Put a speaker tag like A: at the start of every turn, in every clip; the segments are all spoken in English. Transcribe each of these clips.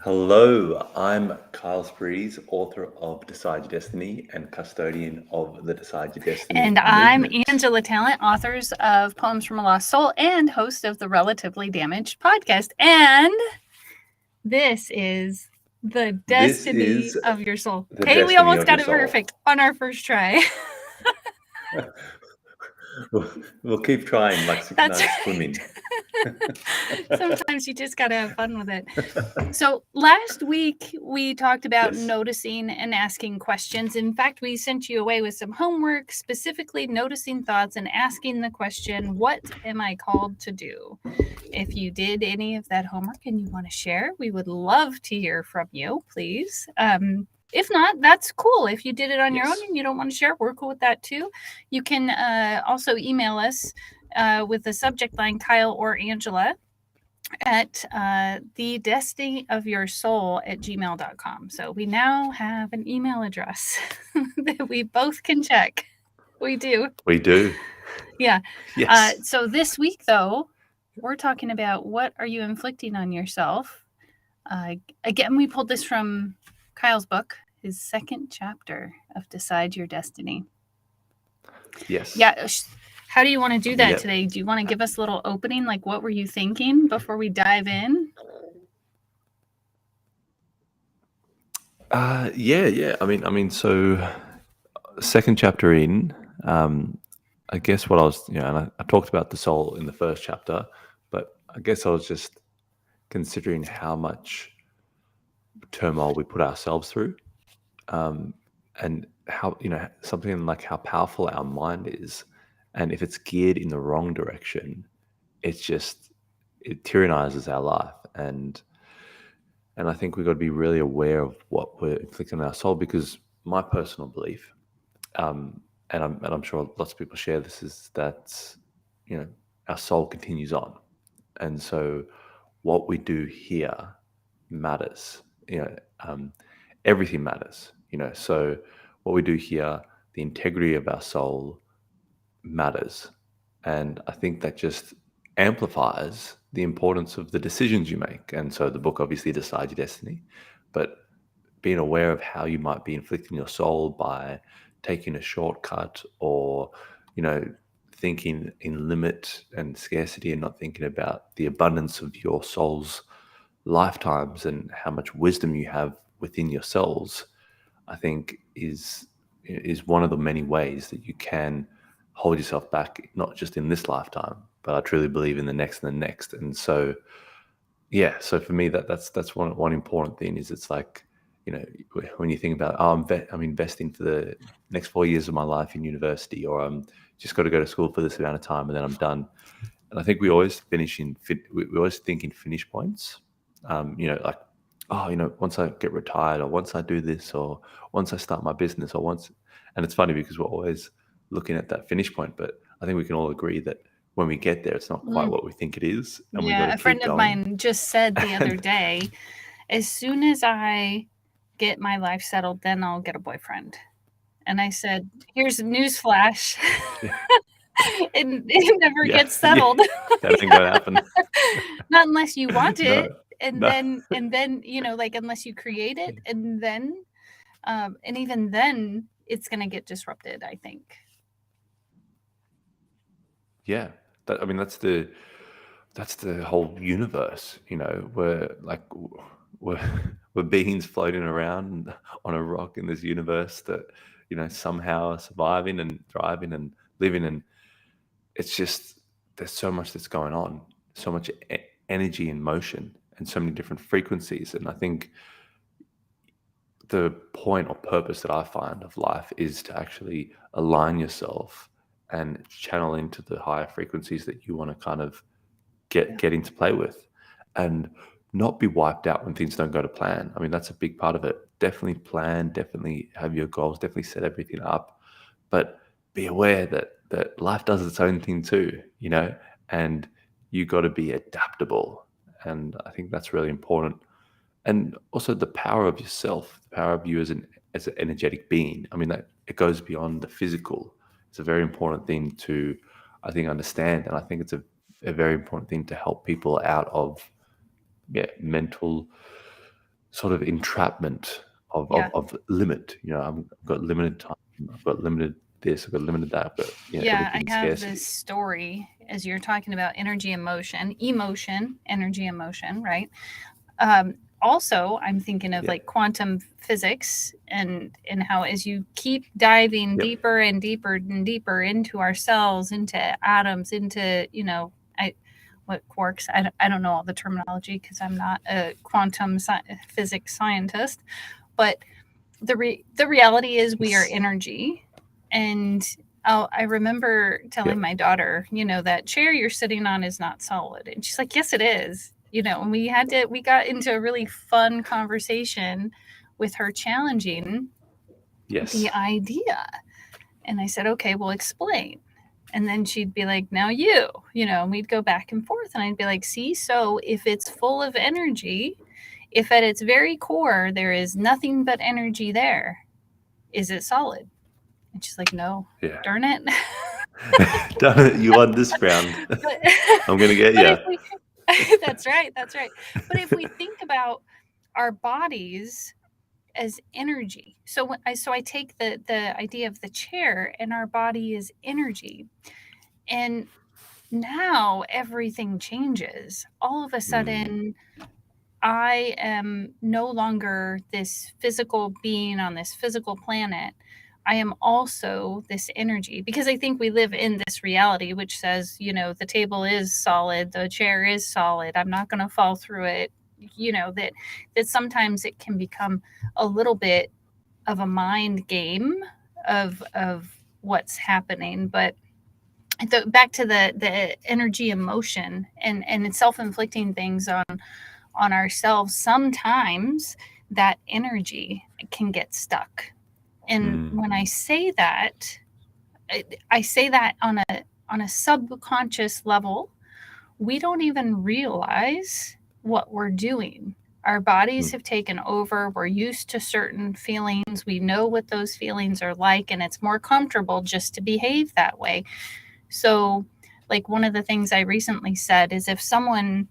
A: Hello, I'm Kyle Sprees, author of Decide Your Destiny and custodian of the Decide Your Destiny
B: And I'm
A: movement.
B: Angela Talent, authors of Poems from a Lost Soul and host of the Relatively Damaged podcast. And this is the
A: This
B: destiny
A: is
B: of your soul.
A: the
B: Okay, we
A: destiny
B: almost
A: of your
B: got it
A: soul.
B: perfect on our first try.
A: We'll keep trying like six
B: That's
A: nights
B: right.
A: swimming.
B: Sometimes you just got to have fun with it. So last week we talked about
A: Yes.
B: noticing and asking questions. In fact, we sent you away with some homework, specifically noticing thoughts and asking the question, what am I called to do? If you did any of that homework and you want to share, we would love to hear from you, please. If not, that's cool. If you did it on your own
A: Yes.
B: and you don't want to share, we're cool with that too. You can also email us with the subject line Kyle or Angela at the destiny of your soul at gmail.com. So we now have an email address that we both can check. We do.
A: We do.
B: Yeah.
A: Yes.
B: So this week, though, we're talking about what are you inflicting on yourself. Again, we pulled this from Kyle's book, his second chapter of Decide Your Destiny.
A: Yes.
B: Yeah. How do you want to do that
A: Yep.
B: today? Do you want to give us a little opening? Like, what were you thinking before we dive in?
A: Yeah. So second chapter in, I guess what I was, and I talked about the soul in the first chapter, but I guess I was just considering how much turmoil we put ourselves through, and how something like how powerful our mind is, and if it's geared in the wrong direction, it's just it tyrannizes our life, and I think we've got to be really aware of what we're inflicting on our soul, because my personal belief, and I'm sure lots of people share this, is that our soul continues on, and so what we do here matters. Everything matters. So what we do here, the integrity of our soul matters, and I think that just amplifies the importance of the decisions you make. And so the book obviously Decide Your Destiny, but being aware of how you might be inflicting your soul by taking a shortcut, or you know thinking in limit and scarcity and not thinking about the abundance of your soul's lifetimes and how much wisdom you have within yourselves, I think is one of the many ways that you can hold yourself back, not just in this lifetime, but I truly believe in the next and the next. And so yeah, so for me, that's one important thing. Is it's like, when you think about, oh, I'm investing for the next 4 years of my life in university, or I'm just got to go to school for this amount of time and then I'm done. And I think we always we always think in finish points. Like, oh, once I get retired, or once I do this, or once I start my business, or once. And it's funny because we're always looking at that finish point, but I think we can all agree that when we get there, it's not quite
B: Mm.
A: what we think it is, and we got
B: Yeah,
A: to
B: a friend
A: keep
B: of
A: going.
B: mine just said the other
A: And
B: day, as soon as I get my life settled, then I'll get a boyfriend. And I said, here's a news flash.
A: yeah,
B: It never
A: yeah,
B: gets
A: yeah,
B: settled.
A: that ain't gonna happen.
B: Not unless you want it.
A: No,
B: And
A: no,
B: then, like unless you create it, and even then it's gonna get disrupted, I think.
A: yeah. That's the whole universe. We're like we're we're beings floating around on a rock in this universe that somehow are surviving and thriving and living, and it's just there's so much that's going on, so much energy in motion, and so many different frequencies. And I think the point or purpose that I find of life is to actually align yourself and channel into the higher frequencies that you want to kind of
B: Yeah.
A: get into play with, and not be wiped out when things don't go to plan. I mean, that's a big part of it. Definitely plan, definitely have your goals, definitely set everything up, but be aware that life does its own thing too, and you got to be adaptable. And I think that's really important. And also the power of yourself, the power of you as an energetic being. I mean, that it goes beyond the physical. It's a very important thing to, I think, understand, and I think it's a very important thing to help people out of mental sort of entrapment
B: Yeah.
A: of limit. I've got limited time. I've got limited this. I've got limited that. I've got
B: Yeah, I
A: everything
B: have this
A: scarcity.
B: story as you're talking about energy, emotion, energy, emotion, right? Also, I'm thinking of
A: Yeah.
B: like quantum physics and how as you keep diving
A: Yep.
B: deeper and deeper and deeper into our cells, into atoms, into I what quarks. I don't know all the terminology because I'm not a physics scientist, but the reality is we are energy. And I remember telling
A: Yep.
B: my daughter, that chair you're sitting on is not solid. And she's like, yes, it is. And we got into a really fun conversation with her challenging the
A: Yes.
B: idea. And I said, okay, well, explain. And then she'd be like, now and we'd go back and forth. And I'd be like, see, so if it's full of energy, if at its very core there is nothing but energy there, is it solid? And she's like, no,
A: Yeah.
B: darn it.
A: Damn it, you won this round.
B: but,
A: I'm gonna get
B: but
A: you.
B: if we, that's right, that's right. But if we think about our bodies as energy, so I take the idea of the chair, and our body is energy, and now everything changes. All of a
A: Mm,
B: sudden, I am no longer this physical being on this physical planet. I am also this energy because I think we live in this reality which says, the table is solid, the chair is solid, I'm not going to fall through it. That sometimes it can become a little bit of a mind game of what's happening. But back to the energy, emotion, and self-inflicting things on ourselves, sometimes that energy can get stuck. And
A: mm,
B: when I say that, I say that on a subconscious level. We don't even realize what we're doing. Our bodies
A: mm,
B: have taken over. We're used to certain feelings. We know what those feelings are like, and it's more comfortable just to behave that way. So, like, one of the things I recently said is if someone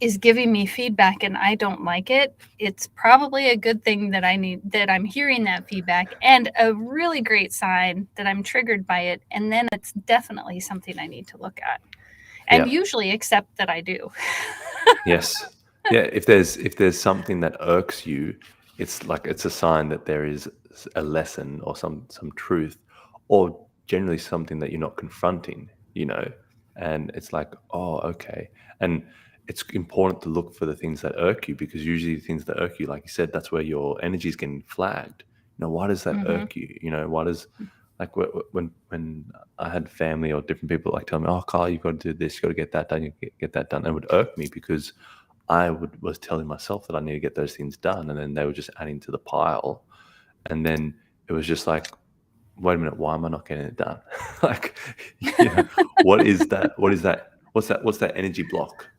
B: is giving me feedback and I don't like it, it's probably a good thing that I'm hearing that feedback, and a really great sign that I'm triggered by it. And then it's definitely something I need to look at and
A: yeah.
B: usually accept that I do.
A: Yes. Yeah. If there's something that irks you, it's a sign that there is a lesson or some truth, or generally something that you're not confronting. And it's like, oh, okay. And it's important to look for the things that irk you, because usually the things that irk you, like you said, that's where your energy is getting flagged. Why does that
B: Mm-hmm.
A: irk you? Why does, like, when I had family or different people like tell me, "Oh, Carl, you've got to do this, you got to get that done, you get that done," it would irk me because was telling myself that I need to get those things done, and then they were just adding to the pile, and then it was just like, wait a minute, why am I not getting it done? Like, you know, what is that? What is that? What's that energy block?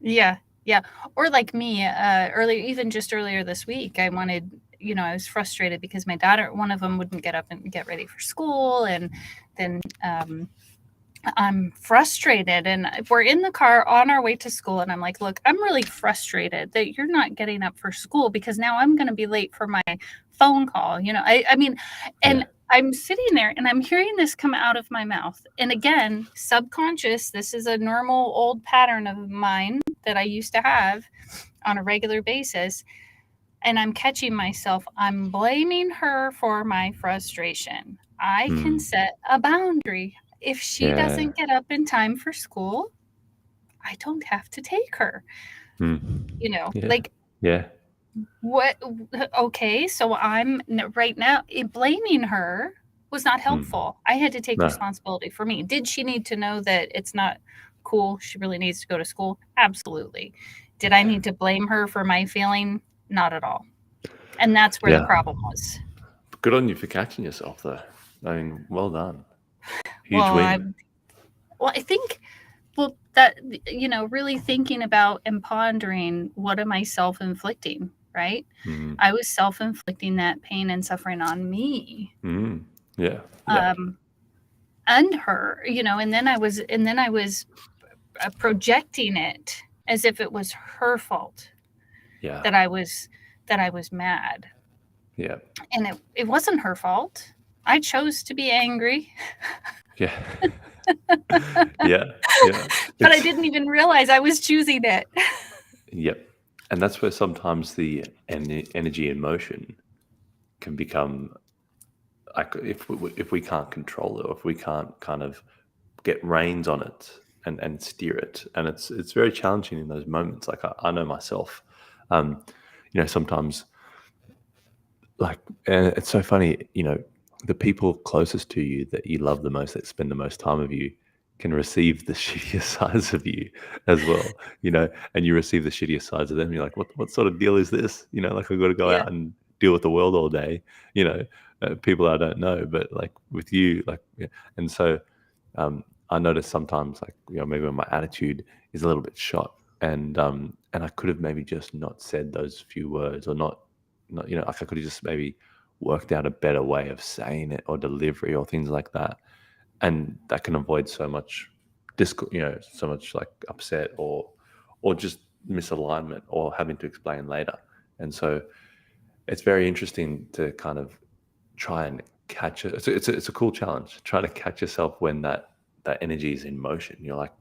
B: Yeah, yeah. Or like me, earlier this week, I was frustrated because my daughter, one of them, wouldn't get up and get ready for school, and then I'm frustrated, and we're in the car on our way to school, and I'm like, look, I'm really frustrated that you're not getting up for school because now I'm going to be late for my phone call. I mean, and
A: Yeah.
B: I'm sitting there and I'm hearing this come out of my mouth. And again, subconscious, this is a normal old pattern of mine that I used to have on a regular basis. And I'm catching myself. I'm blaming her for my frustration. I can
A: Mm.
B: set a boundary. If she
A: Yeah.
B: doesn't get up in time for school, I don't have to take her.
A: Mm. Yeah.
B: Like,
A: Yeah.
B: what? Okay, so right now blaming her was not
A: Mm.
B: helpful. I had to take
A: No.
B: responsibility for me. Did she need to know that it's not cool? She really needs to go to school? Absolutely. Did I
A: Yeah.
B: need to blame her for my feeling? Not at all. And that's where the
A: Yeah.
B: problem was.
A: Good on you for catching yourself, though. I mean, well done. Huge
B: Well, I
A: win.
B: well, I think that really thinking about and pondering, what am I self-inflicting, right?
A: Mm.
B: I was self-inflicting that pain and suffering on me,
A: Mm. Yeah. Yeah.
B: um, and her, and then I was projecting it as if it was her fault.
A: Yeah.
B: that I was mad.
A: Yeah.
B: And it wasn't her fault. I chose to be angry,
A: Yeah. Yeah. Yeah.
B: but I
A: It's
B: didn't even realize I was choosing it.
A: Yep. And that's where sometimes the energy in motion can become like if we can't control it, or if we can't kind of get reins on it and steer it, and it's very challenging in those moments. Like I know myself, um, sometimes, like, and it's so funny, the people closest to you that you love the most, that spend the most time with you, can receive the shittier sides of you as well, and you receive the shittier sides of them. You're like, what sort of deal is this? Like I've got to go
B: Yeah.
A: out and deal with the world all day, you know, people I don't know, but like with you, like, yeah. And so, I notice sometimes, like, maybe when my attitude is a little bit shot, and I could have maybe just not said those few words, or not, like I could have just maybe worked out a better way of saying it, or delivery, or things like that, and that can avoid so much so much like upset, or just misalignment, or having to explain later. And so it's very interesting to kind of try and catch it. It's a cool challenge. Try to catch yourself when that energy is in motion. You're like,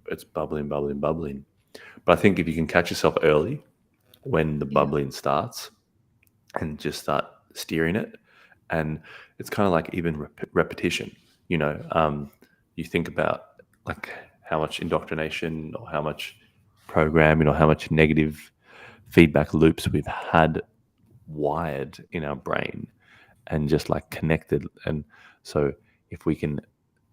A: it's bubbling, bubbling, bubbling. But I think if you can catch yourself early when the
B: Yeah.
A: bubbling starts, and just start steering it, and it's kind of like even repetition. You think about, like, how much indoctrination, or how much programming, or how much negative feedback loops we've had wired in our brain, and just like connected. And so if we can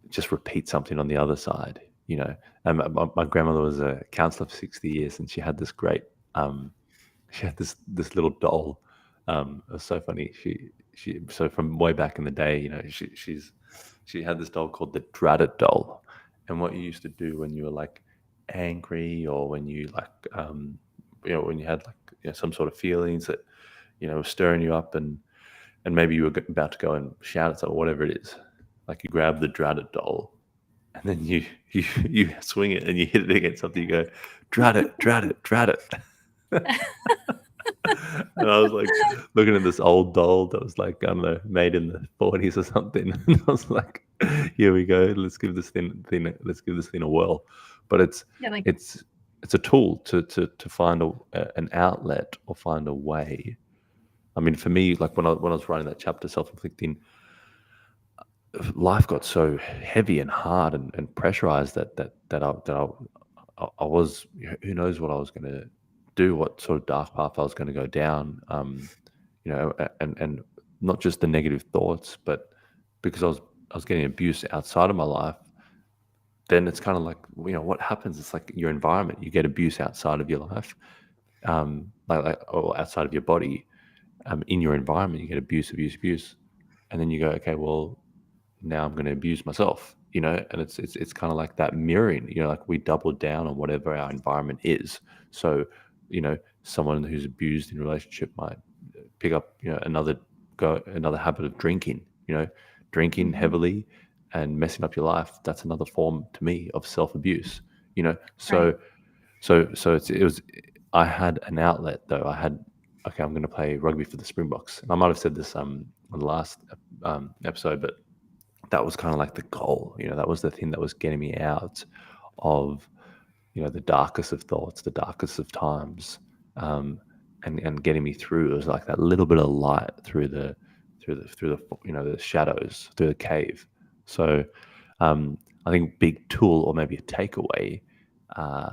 A: just repeat something on the other side, my grandmother was a counselor for 60 years, and um, she had this little doll. It was so funny. So from way back in the day, she had this doll called the Dreaded doll. And what you used to do when you were like angry, or when you like, when you had like, some sort of feelings that, were stirring you up, and maybe you were about to go and shout at someone, whatever it is, like, you grab the Dreaded doll, and then you swing it, and you hit it against something. You go, drat it, drat it, drat it. And I was like looking at this old doll that was like, I don't know, made in the 40s or something. And I was like, here we go. Let's give this thing a whirl. But
B: Yeah, like
A: it's it's a tool to find an outlet, or find a way. I mean, for me, like when I was writing that chapter, self-inflicting, life got so heavy and hard, and pressurized, that I was, who knows what I was going to do, what sort of dark path I was going to go down, and not just the negative thoughts, but because I was getting abuse outside of my life. Then it's kind of like, what happens? It's like your environment. You get abuse outside of your life, or outside of your body, in your environment. You get abuse, abuse, abuse, and then you go, okay, well, now I'm going to abuse myself, and it's kind of like that mirroring, like we double down on whatever our environment is. So, someone who's abused in a relationship might pick up, another habit of drinking, drinking
B: mhm,
A: heavily and messing up your life. That's another form to me of self abuse,
B: right.
A: so it was. I had an outlet though. Okay, I'm going to play rugby for the Springboks, and I might have said this on the last episode, but that was kind of like the goal. That was the thing that was getting me out of, the darkest of thoughts, the darkest of times, um, and getting me through. It was like that little bit of light through the the shadows, through the cave. So, I think big tool, or maybe a takeaway, uh,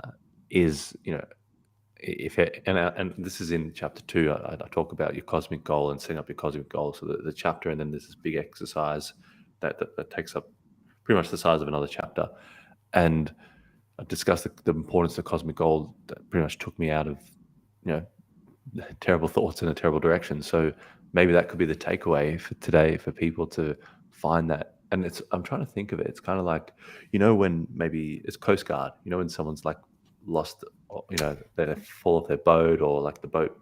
A: is, if it, and this is in chapter 2. I talk about your cosmic goal and setting up your cosmic goal. So the chapter, and then there's this big exercise that takes up pretty much the size of another chapter. And I discussed the importance of cosmic goal, that pretty much took me out of, you know terrible thoughts in a terrible direction. So maybe that could be the takeaway for today, for people to find that. And I'm trying to think of it. It's kind of like, when maybe it's Coast Guard, when someone's like lost, they fall off their boat, or like the boat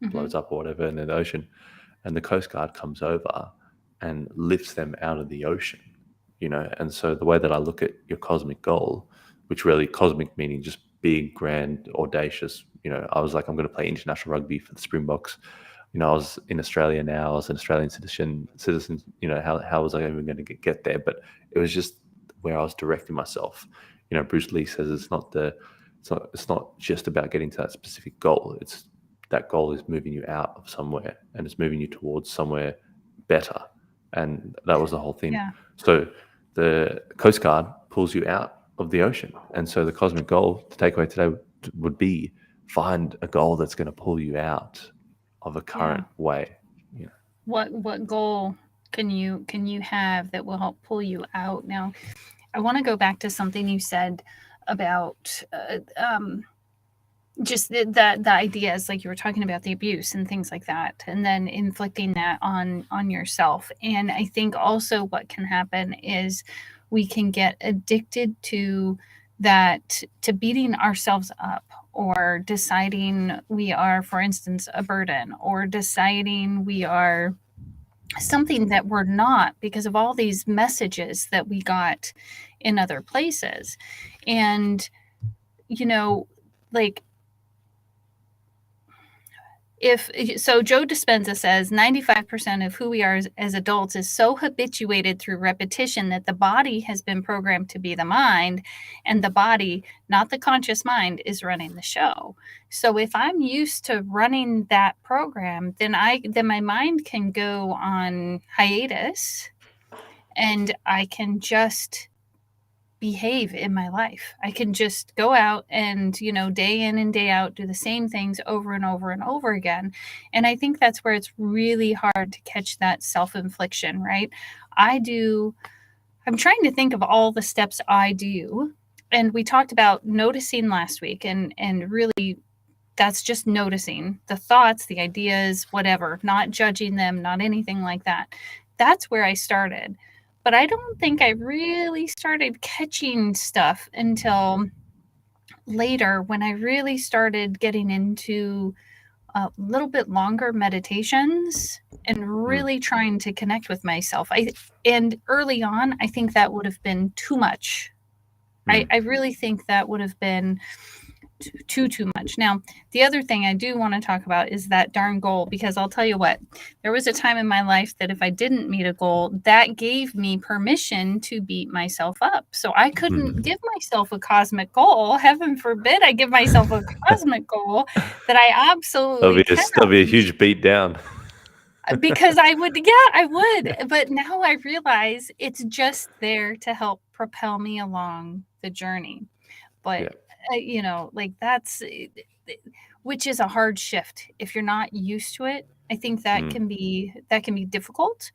B: Mhm,
A: blows up or whatever in the ocean, and the Coast Guard comes over and lifts them out of the ocean. And so the way that I look at your cosmic goal, which really, cosmic meaning just big, grand, audacious. I was like, I'm going to play international rugby for the Springboks. I was in Australia now. I was an Australian citizen. How was I even going to get there? But it was just where I was directing myself. Bruce Lee says it's not just about getting to that specific goal. It's that goal is moving you out of somewhere, and it's moving you towards somewhere better. And that was the whole thing.
B: Yeah.
A: So the Coast Guard pulls you out of the ocean. And so the cosmic goal, the takeaway today would be find a goal that's going to pull you out of a current way.
B: What goal can you have that will help pull you out? Now, I want to go back to something you said about just the ideas, like you were talking about the abuse and things like that, and then inflicting that on yourself. And I think also what can happen is we can get addicted to that, to beating ourselves up, or deciding we are, for instance, a burden, or deciding we are something that we're not, because of all these messages that we got in other places. And like, so Joe Dispenza says 95% of who we are as adults is so habituated through repetition that the body has been programmed to be the mind, and the body, not the conscious mind, is running the show. So if I'm used to running that program, then my mind can go on hiatus, and I can just behave in my life. I can just go out and, day in and day out, do the same things over and over and over again. And I think that's where it's really hard to catch that self-infliction, right? I'm trying to think of all the steps I do. And we talked about noticing last week, and really that's just noticing the thoughts, the ideas, whatever, not judging them, not anything like that. That's where I started. But I don't think I really started catching stuff until later, when I really started getting into a little bit longer meditations and really trying to connect with myself. And early on, I think that would have been too much. I really think that would have been too much. Now, the other thing I do want to talk about is that darn goal, because I'll tell you what, there was a time in my life that if I didn't meet a goal, that gave me permission to beat myself up. So I couldn't give myself a cosmic goal. Heaven forbid I give myself a cosmic goal that I absolutely
A: that'll be a huge beat down.
B: Because I would. But now I realize it's just there to help propel me along the journey. But like, that's, which is a hard shift if you're not used to it. I think that can be difficult,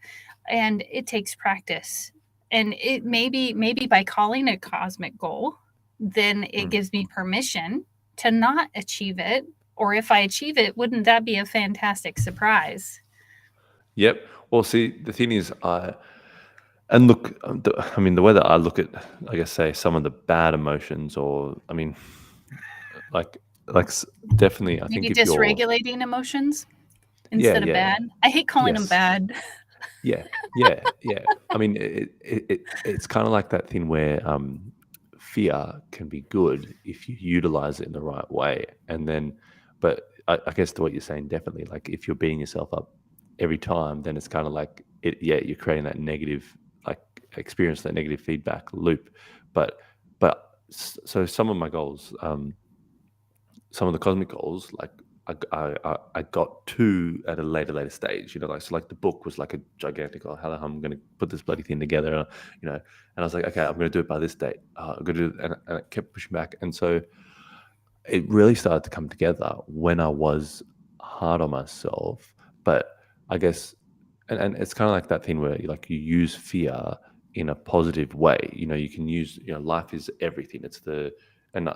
B: and it takes practice. And it maybe by calling it cosmic goal, then it gives me permission to not achieve it. Or if I achieve it, wouldn't that be a fantastic surprise?
A: Yep. Well, see, the thing is, and look, the way that I look at, I guess, say, some of the bad emotions, or like definitely, I think
B: Maybe
A: if you're
B: dysregulating emotions instead of bad. I hate calling them bad.
A: Yeah. I mean, it's kind of like that thing where fear can be good if you utilize it in the right way, and then, but I guess to what you're saying, definitely, like, if you're beating yourself up every time, then it's kind of like you're creating that negative, like, experience, that negative feedback loop. But so some of my goals, some of the cosmic goals, like, I got to at a later stage, so like the book was like a gigantic, how I'm going to put this bloody thing together, and I was like, okay, I'm going to do it by this date. I'm going to do it, and I kept pushing back, and so it really started to come together when I was hard on myself. But I guess, and it's kind of like that thing where you use fear in a positive way. You can use, life is everything. It's and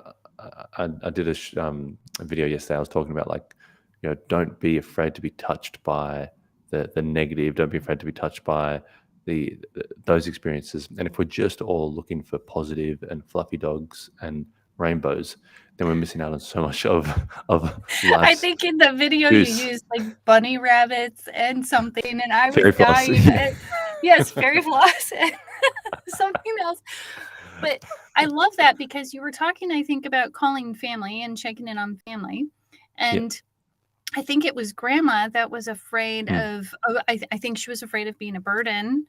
A: I did a video yesterday. I was talking about, like, don't be afraid to be touched by the negative. Don't be afraid to be touched by those experiences. And if we're just all looking for positive and fluffy dogs and rainbows, then we're missing out on so much of life.
B: I think in the video you used like bunny rabbits and something, and I was
A: fairy floss.
B: dying. Yes, fairy floss and something else. But I love that because you were talking, I think, about calling family and checking in on family.
A: Yeah.
B: And I think it was grandma that was afraid
A: Mm.
B: of, I think she was afraid of being a burden.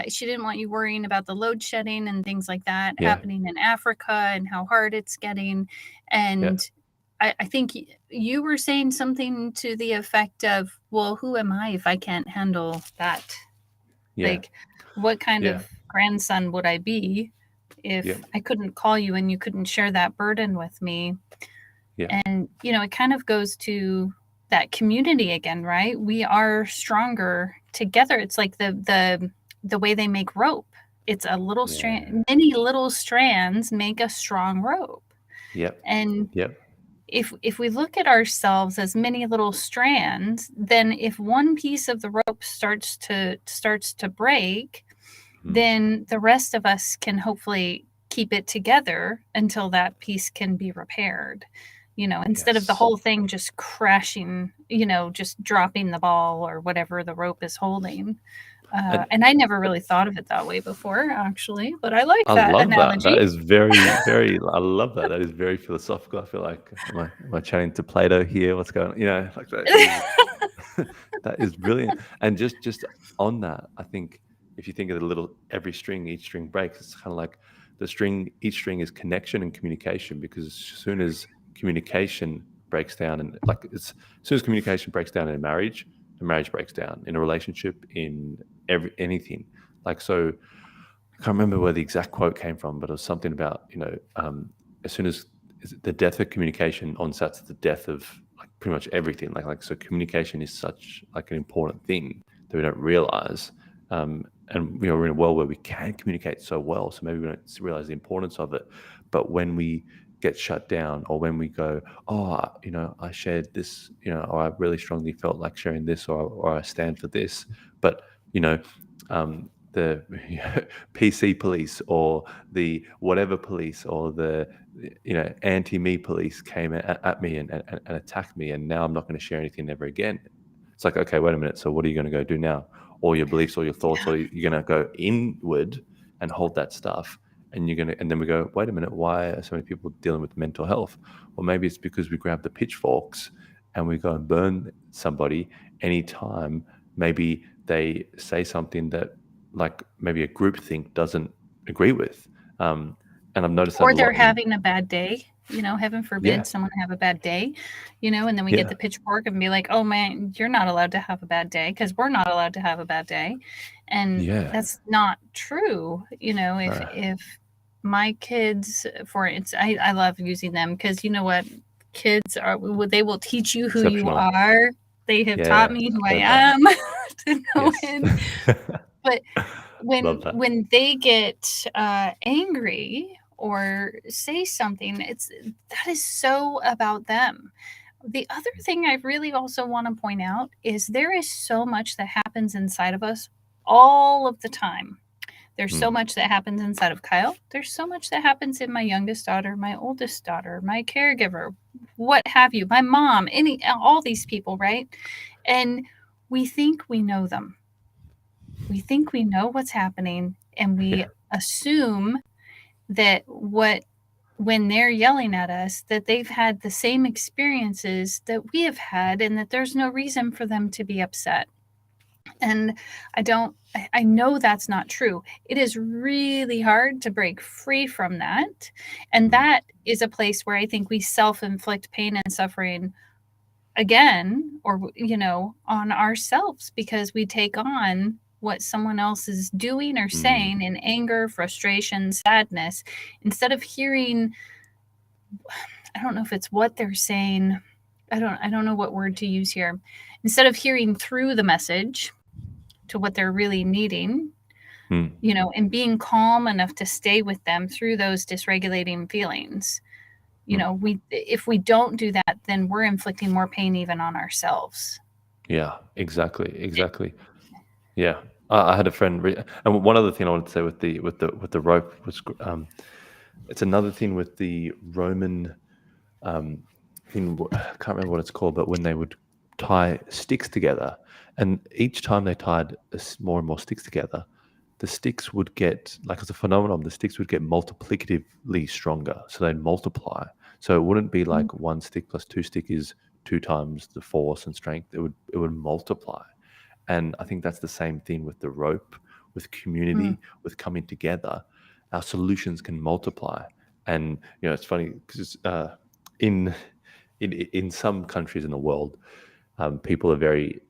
B: She didn't want you worrying about the load shedding and things like that
A: Yeah.
B: happening in Africa and how hard it's getting.
A: Yeah.
B: And I think you were saying something to the effect of, well, who am I if I can't handle that?
A: Yeah.
B: Like, what kind
A: Yeah.
B: of grandson would I be
A: Yeah.
B: if I couldn't call you and you couldn't share that burden with me?
A: Yeah.
B: And, it kind of goes to that community again, right? We are stronger together. It's like the way they make rope. It's a little
A: Yeah.
B: strand, many little strands make a strong rope.
A: Yep.
B: And
A: Yep.
B: if we look at ourselves as many little strands, then if one piece of the rope starts to break,
A: Mm.
B: then the rest of us can hopefully keep it together until that piece can be repaired. Instead of the
A: Yes.
B: whole thing just crashing, just dropping the ball or whatever the rope is holding.
A: And
B: And I never really thought of it that way before, actually, but I like
A: I
B: that
A: love that. That
B: analogy.
A: is very, very. I love that. That is very philosophical. I feel like am I chatting to Plato here? What's going on? Like that is that is brilliant. And just on that, I think if you think of the little every string, each string breaks. It's kind of like the string. Each string is connection and communication. Because as soon as communication breaks down, and like as soon as communication breaks down in a marriage, the marriage breaks down in a relationship, in anything. Like so. I can't remember where the exact quote came from, but it was something about as soon as the death of communication onsets the death of like pretty much everything. Like so, communication is such like an important thing that we don't realize. And we're in a world where we can communicate so well, so maybe we don't realize the importance of it. But when we get shut down, or when we go, oh, I shared this, or I really strongly felt like sharing this, or I stand for this, but you know. The PC police or the whatever police or the anti-me police came at me and attacked me, and now I'm not going to share anything ever again. It's like, okay, wait a minute. So what are you going to go do now? All your beliefs, all your thoughts, or you're going to go inward and hold that stuff, and and then we go, wait a minute, why are so many people dealing with mental health? Well, maybe it's because we grab the pitchforks and we go and burn somebody anytime maybe they say something that like maybe a group think doesn't agree with. And I've noticed that
B: Or
A: a
B: they're
A: lot in,
B: having a bad day, heaven
A: yeah,
B: forbid someone have a bad day, and then we get
A: yeah,
B: the pitchfork and be like, oh man, you're not allowed to have a bad day because we're not allowed to have a bad day. And
A: yeah,
B: that's not true. if
A: no,
B: if my kids, for instance, I love using them because you know what, kids they will teach you who you
A: exceptional.
B: are. They have taught
A: Yeah,
B: me who
A: I've
B: I
A: heard that.
B: am to no
A: Yes.
B: end. But
A: Love
B: when
A: that.
B: when they get angry or say something, that is so about them. The other thing I really also want to point out is there is so much that happens inside of us all of the time. There's so
A: Mm,
B: much that happens inside of Kyle. There's so much that happens in my youngest daughter, my oldest daughter, my caregiver, what have you, my mom, all these people, right? And we think we know them. We think we know what's happening, and we
A: yeah.
B: assume that when they're yelling at us, that they've had the same experiences that we have had, and that there's no reason for them to be upset. And I know that's not true. It is really hard to break free from that. And
A: Mm,
B: that is a place where I think we self-inflict pain and suffering again, or on ourselves, because we take on what someone else is doing or
A: mm,
B: saying in anger, frustration, sadness, instead of hearing, I don't know if it's what they're saying, I don't know what word to use here, instead of hearing through the message to what they're really needing,
A: mm,
B: and being calm enough to stay with them through those dysregulating feelings.
A: mm.
B: We if we don't do that, then we're inflicting more pain even on ourselves.
A: Yeah, exactly, exactly. Yeah. I had a friend, and one other thing I wanted to say with the rope was, it's another thing with the Roman thing. I can't remember what it's called, but when they would tie sticks together, and each time they tied more and more sticks together, the sticks would get, like as a phenomenon, the sticks would get multiplicatively stronger. So they'd multiply. So it wouldn't be
B: Mm,
A: like one stick plus two stick is two times the force and strength. It would multiply. And I think that's the same thing with the rope, with
B: mm,
A: community, with coming together. Our solutions can multiply. And it's funny because in in some countries in the world, people are very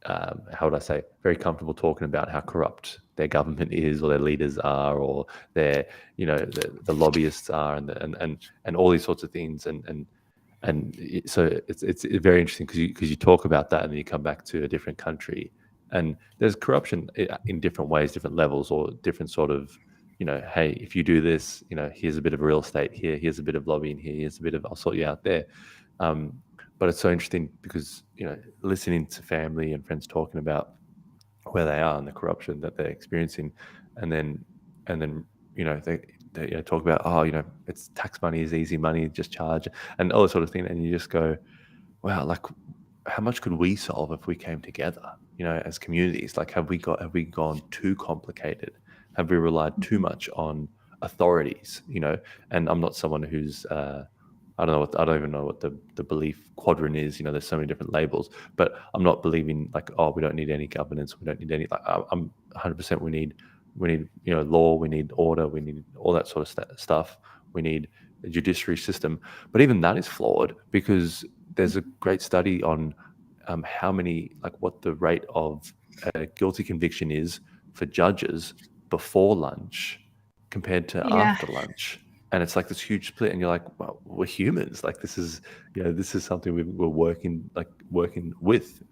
A: how would I say, very comfortable talking about how corrupt their government is, or their leaders are, or their, the lobbyists are, and all these sorts of things. So it's very interesting because you talk about that, and then you come back to a different country, and there's corruption in different ways, different levels, or different sort of, hey, if you do this, here's a bit of real estate here, here's a bit of lobbying here, here's a bit of, I'll sort you out there. Um, but it's so interesting because listening to family and friends talking about where they are and the corruption that they're experiencing, and then they talk about, oh, it's tax money is easy money, just charge, and all this sort of thing, and you just go, wow, like how much could we solve if we came together, as communities? Like, have we gone too complicated? Have we relied too
B: mhm.
A: much on authorities? And I'm not someone who's I don't even know what the belief quadrant is. There's so many different labels, but I'm not believing like, oh, we don't need any governance, we don't need any. Like, I'm 100%. We need law, we need order, we need all that sort of stuff. We need a judiciary system, but even that is flawed because there's a great study on how many, like, what the rate of a guilty conviction is for judges before lunch compared to
B: Yeah.
A: after lunch. And it's like this huge split, and you're like, well, we're humans. Like, this is something we're working with,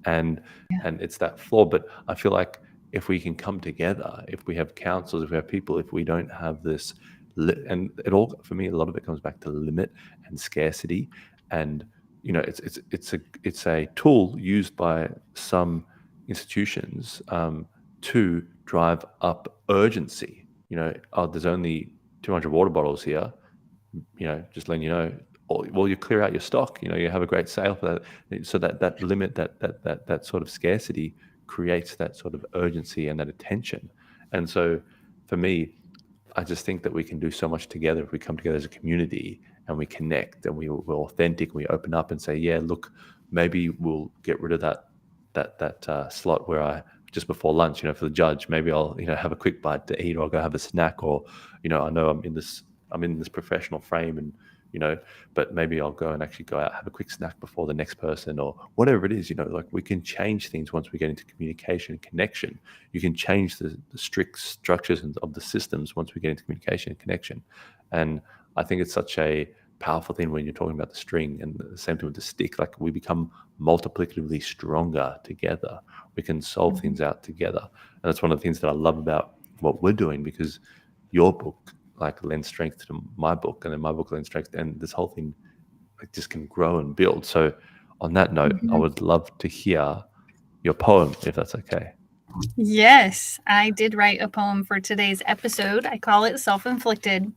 A: and
B: Yeah.
A: it's that flaw. But I feel like if we can come together, if we have councils, if we have people, if we don't have this, and it all, for me, a lot of it comes back to limit and scarcity, and it's a tool used by some institutions to drive up urgency. Oh, there's only 200 water bottles here. Just letting you know. Well, you clear out your stock. You have a great sale for that. So that limit, that sort of scarcity creates that sort of urgency and that attention. And so, for me, I just think that we can do so much together if we come together as a community and we connect and we're authentic. We open up and say, yeah, look, maybe we'll get rid of that slot where I just before lunch, for the judge. Maybe I'll have a quick bite to eat, or I'll go have a snack, or I know I'm in this professional frame, and but maybe I'll go and actually go out, have a quick snack before the next person, or whatever it is. Like, we can change things once we get into communication and connection. You can change the strict structures of the systems once we get into communication and connection. And I think it's such a powerful thing when you're talking about the string, and the same thing with the stick. Like, we become multiplicatively stronger together. We can solve
B: Mhm.
A: things out together. And that's one of the things that I love about what we're doing, because your book like lends strength to my book, and then my book lends strength, and this whole thing like just can grow and build. So on that note, I
B: Mhm.
A: would love to hear your poem, if that's okay.
B: Yes, I did write a poem for today's episode. I call it Self Inflicted.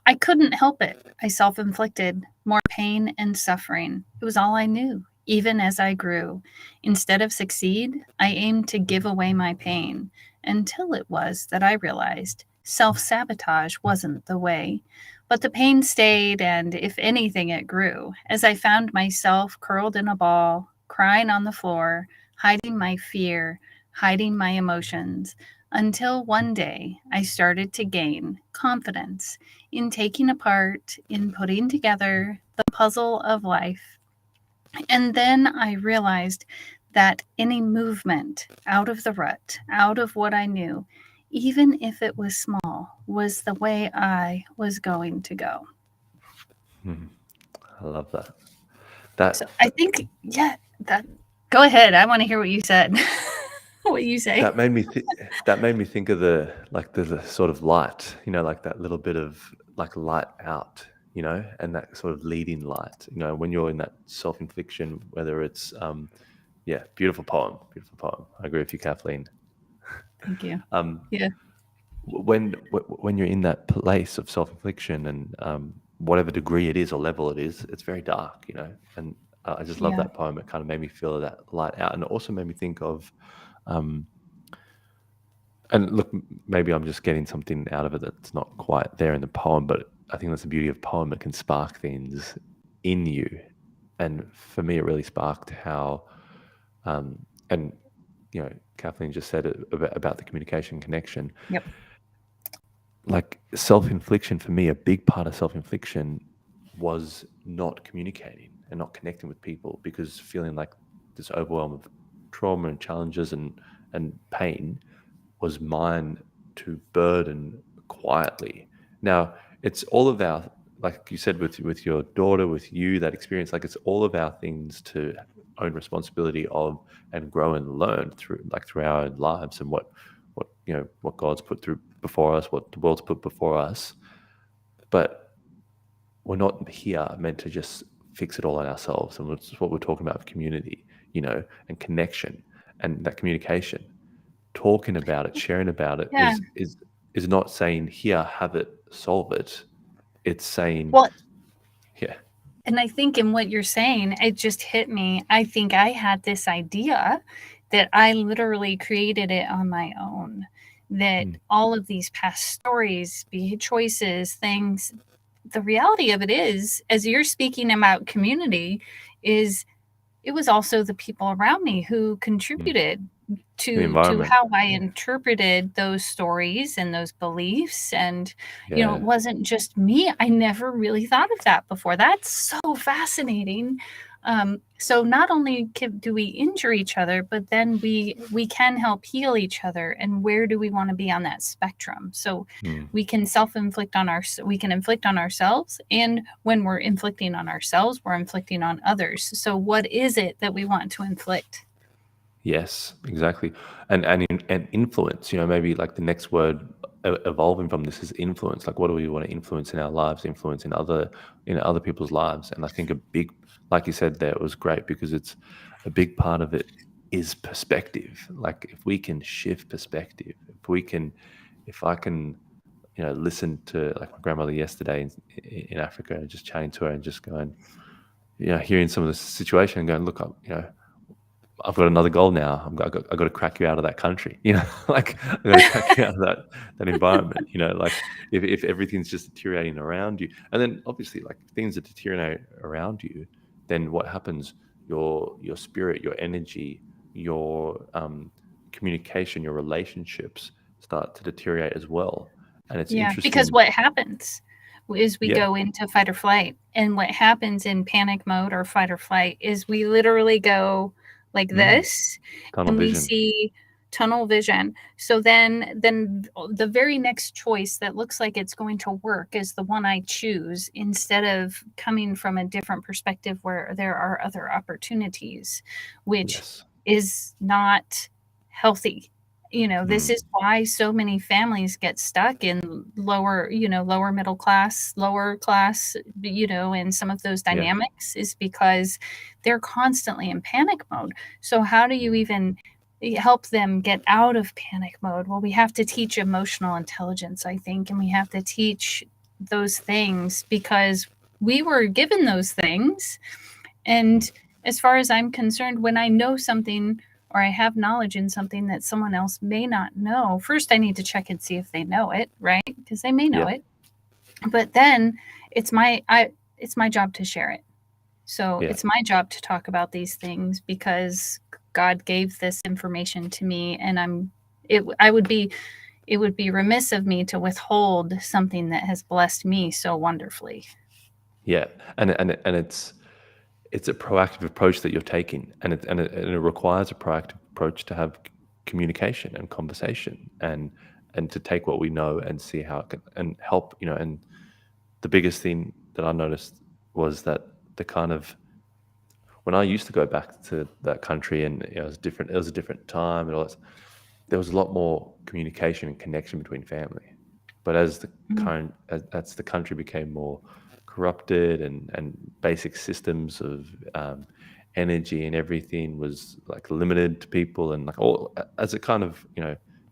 B: I couldn't help it. I self inflicted more pain and suffering. It was all I knew, even as I grew. Instead of succeed, I aimed to give away my pain until it was that I realized self sabotage wasn't the way. But the pain stayed, and if anything, it grew as I found myself curled in a ball, crying on the floor, hiding my fear, hiding my emotions, until one day I started to gain confidence in taking apart, in putting together the puzzle of life. And then I realized that any movement out of the rut, out of what I knew, even if it was small, was the way I was going to go.
A: Hmm. I love that.
B: So
A: That
B: I think, yeah, that. Go ahead. I want to hear what you said. What you say.
A: that made me that made me think of the sort of light, like that little bit of like light out, and that sort of leading light, when you're in that self-infliction, whether it's yeah, beautiful poem, beautiful poem. I agree with you, Kathleen.
B: Thank you.
A: Um,
B: Yeah.
A: when you're in that place of self-infliction, and whatever degree it is or level it is, it's very dark, and I just love
B: Yeah.
A: that poem. It kind of made me feel that light out, and it also made me think of um, And look, maybe I'm just getting something out of it that's not quite there in the poem, but I think that's the beauty of poem. It can spark things in you. And for me, it really sparked how, and Kathleen just said it about the communication connection.
B: Yep.
A: Like self-infliction for me, a big part of self-infliction was not communicating and not connecting with people, because feeling like this overwhelm of trauma and challenges and pain was mine to burden quietly. Now, it's all of our, like you said, with your daughter, with you, that experience, like it's all of our things to own responsibility of and grow and learn through our own lives, and what God's put through before us, what the world's put before us. But we're not here meant to just fix it all on ourselves. And it's what we're talking about, community, and connection and that communication. Talking about it, sharing about it
B: Yeah.
A: is not saying, here, have it, solve it. It's saying,
B: Well,
A: yeah.
B: and I think in what you're saying, it just hit me. I think I had this idea that I literally created it on my own. That all of these past stories, choices, things, the reality of it is, as you're speaking about community, is it was also the people around me who contributed
A: The
B: to
A: environment.
B: how I interpreted those stories and those beliefs. And it
A: Yeah.
B: wasn't just me. I never really thought of that before. That's so fascinating. So not only do we injure each other, but then we can help heal each other. And where do we want to be on that spectrum? So we can we can inflict on ourselves, and when we're inflicting on ourselves, we're inflicting on others. So what is it that we want to inflict?
A: Yes, exactly. And influence, maybe like the next word evolving from this is influence. Like, what do we want to influence in our lives, influence in other people's lives? And I think a big, like you said there, it was great because it's a big part of it is perspective. Like, if we can shift perspective, if I can, listen to like my grandmother yesterday in Africa, and just chatting to her and just going, hearing some of the situation and going, look, I've got another goal now. I've got to crack you out of that country. Like I've got to crack you out of that environment. Like if everything's just deteriorating around you, and then obviously like if things are deteriorating around you, then what happens? Your spirit, your energy, your communication, your relationships start to deteriorate as well. And it's
B: Yeah, because
A: interesting.
B: what happens is we
A: Yeah.
B: go into fight or flight. And what happens in panic mode or fight or flight is we literally go like this,
A: Tunnel
B: and we
A: vision.
B: see tunnel vision. So then the very next choice that looks like it's going to work is the one I choose, instead of coming from a different perspective where there are other opportunities, which
A: Yes.
B: is not healthy. This is why so many families get stuck in lower middle class, lower class, and some of those
A: Yeah.
B: dynamics is because they're constantly in panic mode. So how do you even help them get out of panic mode? Well, we have to teach emotional intelligence, I think, and we have to teach those things because we were given those things. And as far as I'm concerned, when I know something or I have knowledge in something that someone else may not know, first I need to check and see if they know it, right? Because they may know
A: Yeah.
B: it. But then it's my job to share it. So
A: Yeah.
B: it's my job to talk about these things because God gave this information to me, and it would be remiss of me to withhold something that has blessed me so wonderfully.
A: Yeah. And it's a proactive approach that you're taking, and it requires a proactive approach to have communication and conversation, and to take what we know and see how it can and help. And the biggest thing that I noticed was that the kind of when I used to go back to that country, and it was different. It was a different time, and all that. There was a lot more communication and connection between family. But
B: Mm.
A: as the country became more corrupted, and basic systems of energy and everything was like limited to people, and like all as it kind of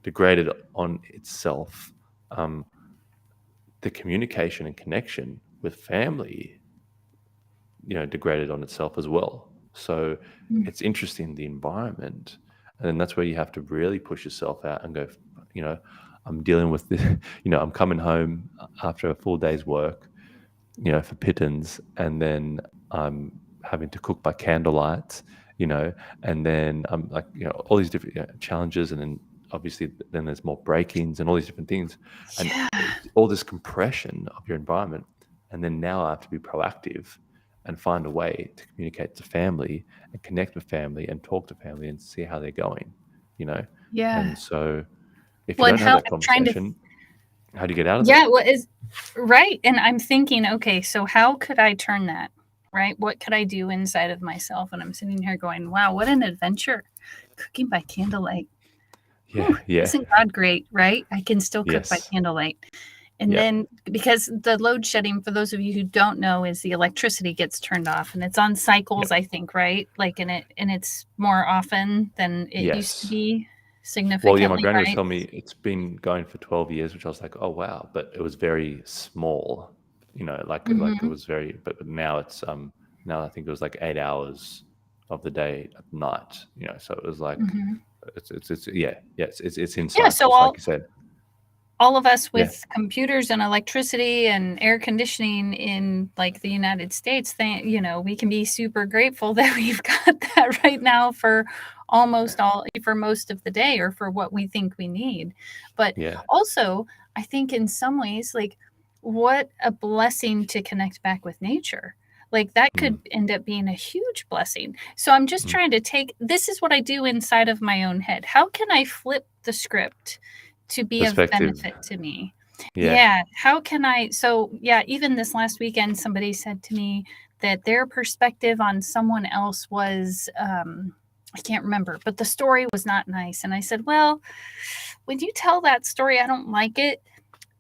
A: degraded on itself, um, the communication and connection with family degraded on itself as well. So
B: Mm.
A: it's interesting, the environment, and then that's where you have to really push yourself out and go. I'm dealing with this, I'm coming home after a full day's work, for pittance, and then I'm having to cook by candlelight, and then I'm like, all these different challenges, and then obviously then there's more break-ins and all these different things, and
B: Yeah.
A: all this compression of your environment, and then now I have to be proactive and find a way to communicate to family and connect with family and talk to family and see how they're going, you know,
B: Yeah.
A: and so if you
B: Well, and
A: don't have
B: how
A: that
B: I'm trying to,
A: conversation, how do you get out of it?
B: yeah, what is right. And I'm thinking, okay, so how could I turn that? Right? What could I do inside of myself? And I'm sitting here going, wow, what an adventure. Cooking by candlelight. Whew,
A: Yeah, yeah,
B: isn't God great, right? I can still cook by
A: yes,
B: candlelight. And
A: yeah,
B: then because the load shedding, for those of you who don't know, is the electricity gets turned off and it's on
A: yeah,
B: cycles, I think, right? Like and it's more often than it used to
A: yes.
B: be,
A: Well, yeah, my
B: significantly,
A: granny was
B: right?
A: telling me it's been going for 12 years, which I was like, oh wow, but it was very small, like it
B: Mm-hmm.
A: was very, but now it's now I think it was like 8 hours of the day at night, so it was like
B: Mm-hmm.
A: it's yeah, yeah, it's in
B: Yeah, so
A: cycles, like you said.
B: all of us
A: Yeah,
B: with computers and electricity and air conditioning in like the United States, we can be super grateful that we've got that right now for for most of the day or for what we think we need. But
A: yeah,
B: also, I think in some ways, like what a blessing to connect back with nature. Like that
A: mm,
B: could end up being a huge blessing. So I'm just
A: mm.
B: trying to this is what I do inside of my own head. How can I flip the script to be of
A: Perspective.
B: benefit to me?
A: Yeah.
B: Yeah, how can I so, yeah, even this last weekend, somebody said to me that their perspective on someone else was, I can't remember, but the story was not nice, and I said, "Well, when you tell that story, I don't like it."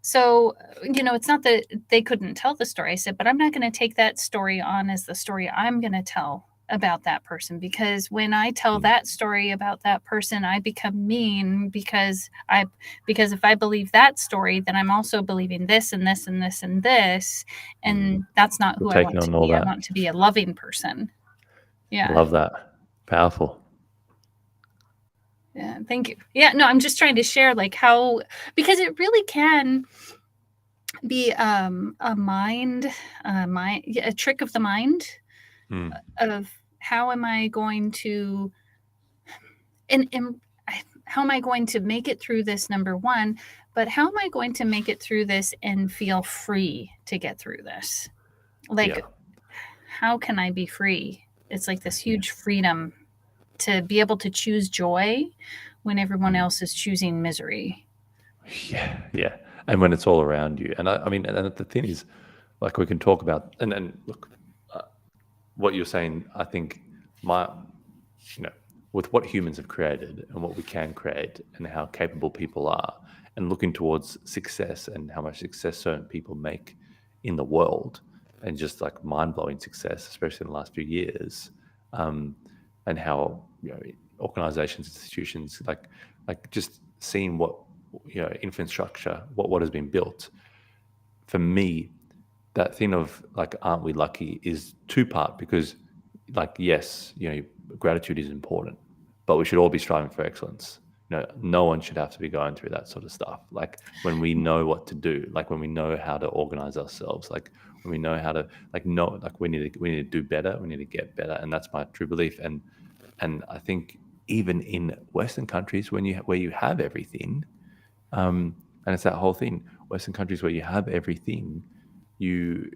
B: So, it's not that they couldn't tell the story. I said, but I'm not going to take that story on as the story I'm going to tell about that person, because when I tell
A: Mm,
B: that story about that person, I become mean because if I believe that story, then I'm also believing this and this and this and this,
A: mm.
B: and that's not
A: You're
B: who I
A: taking
B: want to
A: on all
B: be. I
A: that.
B: want to be a loving person. Yeah.
A: Love that. Powerful.
B: Yeah, thank you. Yeah, no, I'm just trying to share like how, because it really can be a trick of the mind
A: Mm,
B: of how am I going to and how am I going to make it through this, number one, but how am I going to make it through this and feel free to get through this?
A: yeah,
B: Like, how can I be free? It's like this
A: yeah.
B: huge freedom to be able to choose joy when everyone
A: Mm.
B: else is choosing misery.
A: Yeah, yeah. And when it's all around you. And I mean, and the thing is, like we can talk about, and look, uh, what you're saying, I think my, you know, with what humans have created and what we can create and how capable people are, and looking towards success and how much success certain people make in the world, and just like mind blowing success, especially in the last few years, um, and how organizations, institutions, like just seeing what infrastructure, what has been built. For me, that thing of like, aren't we lucky, is two part, because like, yes, gratitude is important, but we should all be striving for excellence. No one should have to be going through that sort of stuff. Like when we know what to do, like when we know how to organize ourselves, like when we know how to like know, like we need to do better, we need to get better, and that's my true belief. And I think even in Western countries, where you have everything, and it's that whole thing. Western countries where you have everything, you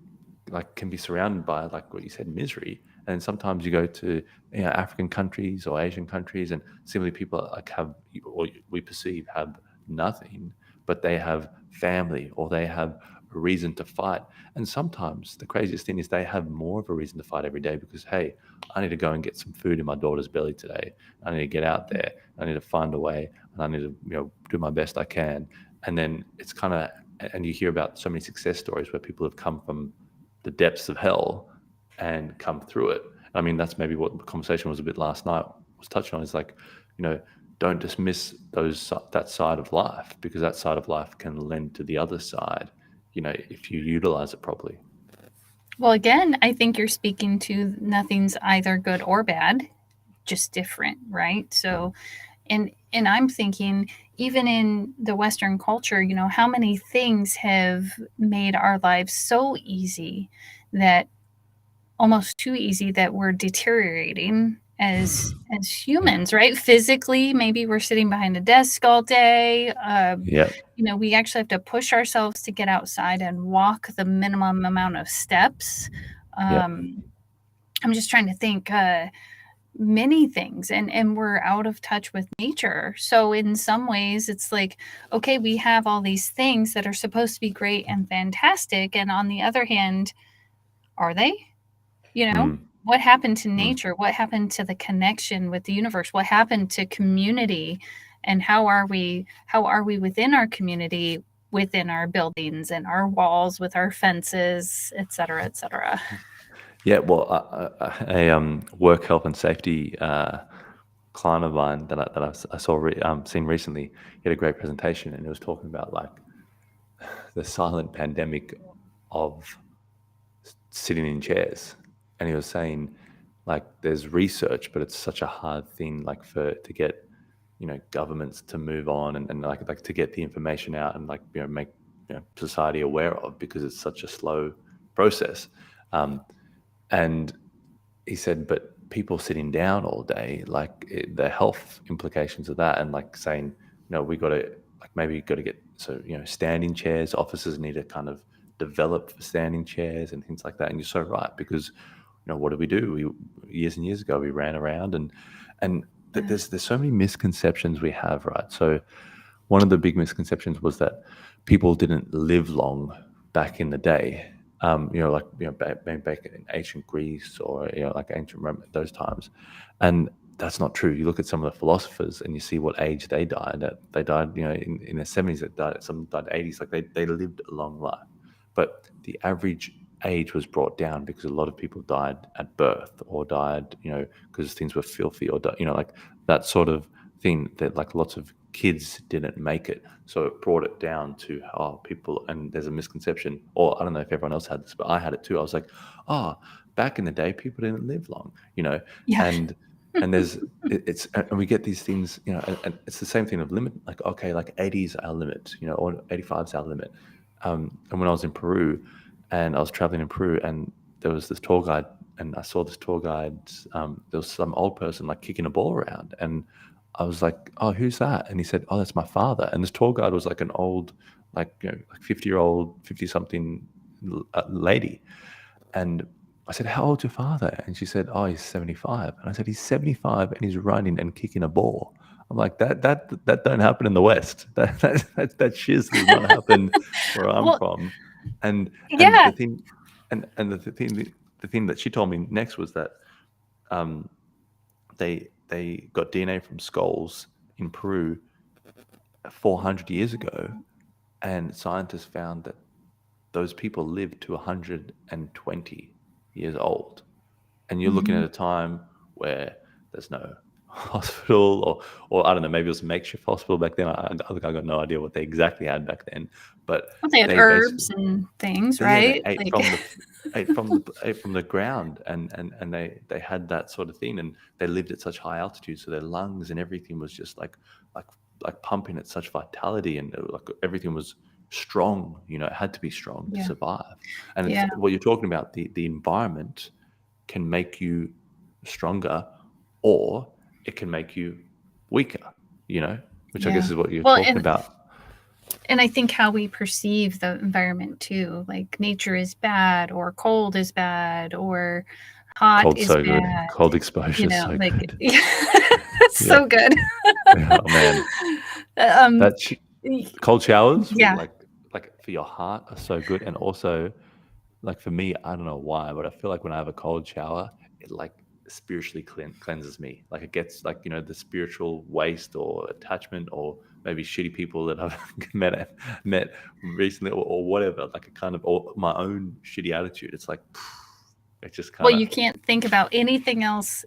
A: like can be surrounded by, like what you said, misery. And sometimes you go to African countries or Asian countries, and similarly people like have, or we perceive have nothing, but they have family or they have a reason to fight. And sometimes the craziest thing is they have more of a reason to fight every day, because hey, I need to go and get some food in my daughter's belly today. I need to get out there. I need to find a way, and I need to do my best I can. And then it's kind of, and you hear about so many success stories where people have come from the depths of hell and come through it. I mean, that's maybe what the conversation was a bit last night was touching on, is like, you know, don't dismiss that side of life, because that side of life can lend to the other side, if you utilize it properly.
B: Well, again, I think you're speaking to nothing's either good or bad, just different, right? So And I'm thinking, even in the Western culture, how many things have made our lives so easy, that almost too easy, that we're deteriorating as
A: Yeah.
B: humans, right? Physically, maybe we're sitting behind a desk all day.
A: Yeah.
B: We actually have to push ourselves to get outside and walk the minimum amount of steps.
A: Yeah.
B: I'm just trying to think. Many things, and we're out of touch with nature. So in some ways it's like, okay, we have all these things that are supposed to be great and fantastic, and on the other hand, are they?
A: Mm.
B: What happened to
A: Mm.
B: nature? What happened to the connection with the universe? What happened to community? And how are we within our community, within our buildings and our walls, with our fences, et cetera, et cetera?
A: Yeah. Well, work health and safety client of mine I saw seen recently. He had a great presentation, and he was talking about like the silent pandemic of sitting in chairs. And he was saying like there's research, but it's such a hard thing like for to get governments to move on, and like to get the information out, and like make society aware of, because it's such a slow process. And he said, but people sitting down all day, like the health implications of that, and like saying, we got to like maybe got to get, so standing chairs. Offices need to kind of develop for standing chairs and things like that. And you're so right, because what did we do? We years and years ago we ran around, and
B: Yeah.
A: there's so many misconceptions we have, right? So one of the big misconceptions was that people didn't live long back in the day. Like back in ancient Greece, or like ancient Rome, those times, and that's not true. You look at some of the philosophers and you see what age they died at. They died, in their 70s. That died, some died 80s. Like they lived a long life, but the average age was brought down because a lot of people died at birth, or died, because things were filthy, or like that sort of thing, that like lots of kids didn't make it. So it brought it down to, people, and there's a misconception, or I don't know if everyone else had this, but I had it too. I was like, oh, back in the day, people didn't live long,
B: Yeah.
A: and there's it's and we get these things, and it's the same thing of limit. Like, okay, like 80 is our limit, or 85 is our limit. And when I was in Peru, and I was traveling in Peru, and there was this tour guide, and I saw this tour guide. There was some old person like kicking a ball around, and I was like, "Oh, who's that?" And he said, "Oh, that's my father." And this tour guide was like an old, like like 50-year-old, 50-something lady. And I said, "How old's your father?" And she said, "Oh, he's 75." And I said, "He's 75 and he's running and kicking a ball." I'm like, that don't happen in the West. That shiz does not happen where I'm
B: Well,
A: from. And
B: yeah.
A: the thing, the thing that she told me next was that um, they got DNA from skulls in Peru 400 years ago, and scientists found that those people lived to 120 years old. And you're looking at
B: Mhm.
A: a time where there's no hospital, or I don't know, maybe it was a makeshift hospital back then. I got no idea what they exactly had back then, but
B: Well, they had
A: they basically,
B: herbs and things,
A: they
B: right?
A: ate
B: Like,
A: from the ate from the ground, and they had that sort of thing, and they lived at such high altitude, so their lungs and everything was just like like pumping at such vitality, and like everything was strong. It had to be strong to
B: yeah,
A: survive. And it's
B: yeah,
A: what you're talking about. The environment can make you stronger, or it can make you weaker. Which I
B: yeah.
A: guess is what you're
B: Well,
A: talking about.
B: and I think how we perceive the environment too, like nature is bad, or cold is bad, or hot
A: Cold's
B: is
A: so good.
B: bad.
A: Cold exposure is so
B: Like,
A: good.
B: it's
A: Yeah.
B: so good.
A: Oh man,
B: um,
A: that cold showers,
B: yeah,
A: like for your heart, are so good. And also, like for me, I don't know why, but I feel like when I have a cold shower, it like spiritually cleanses me. Like it gets like the spiritual waste or attachment, or maybe shitty people that I've met recently, or whatever. Like a kind of, or my own shitty attitude. It's like it just
B: well,
A: kind of,
B: you can't think about anything else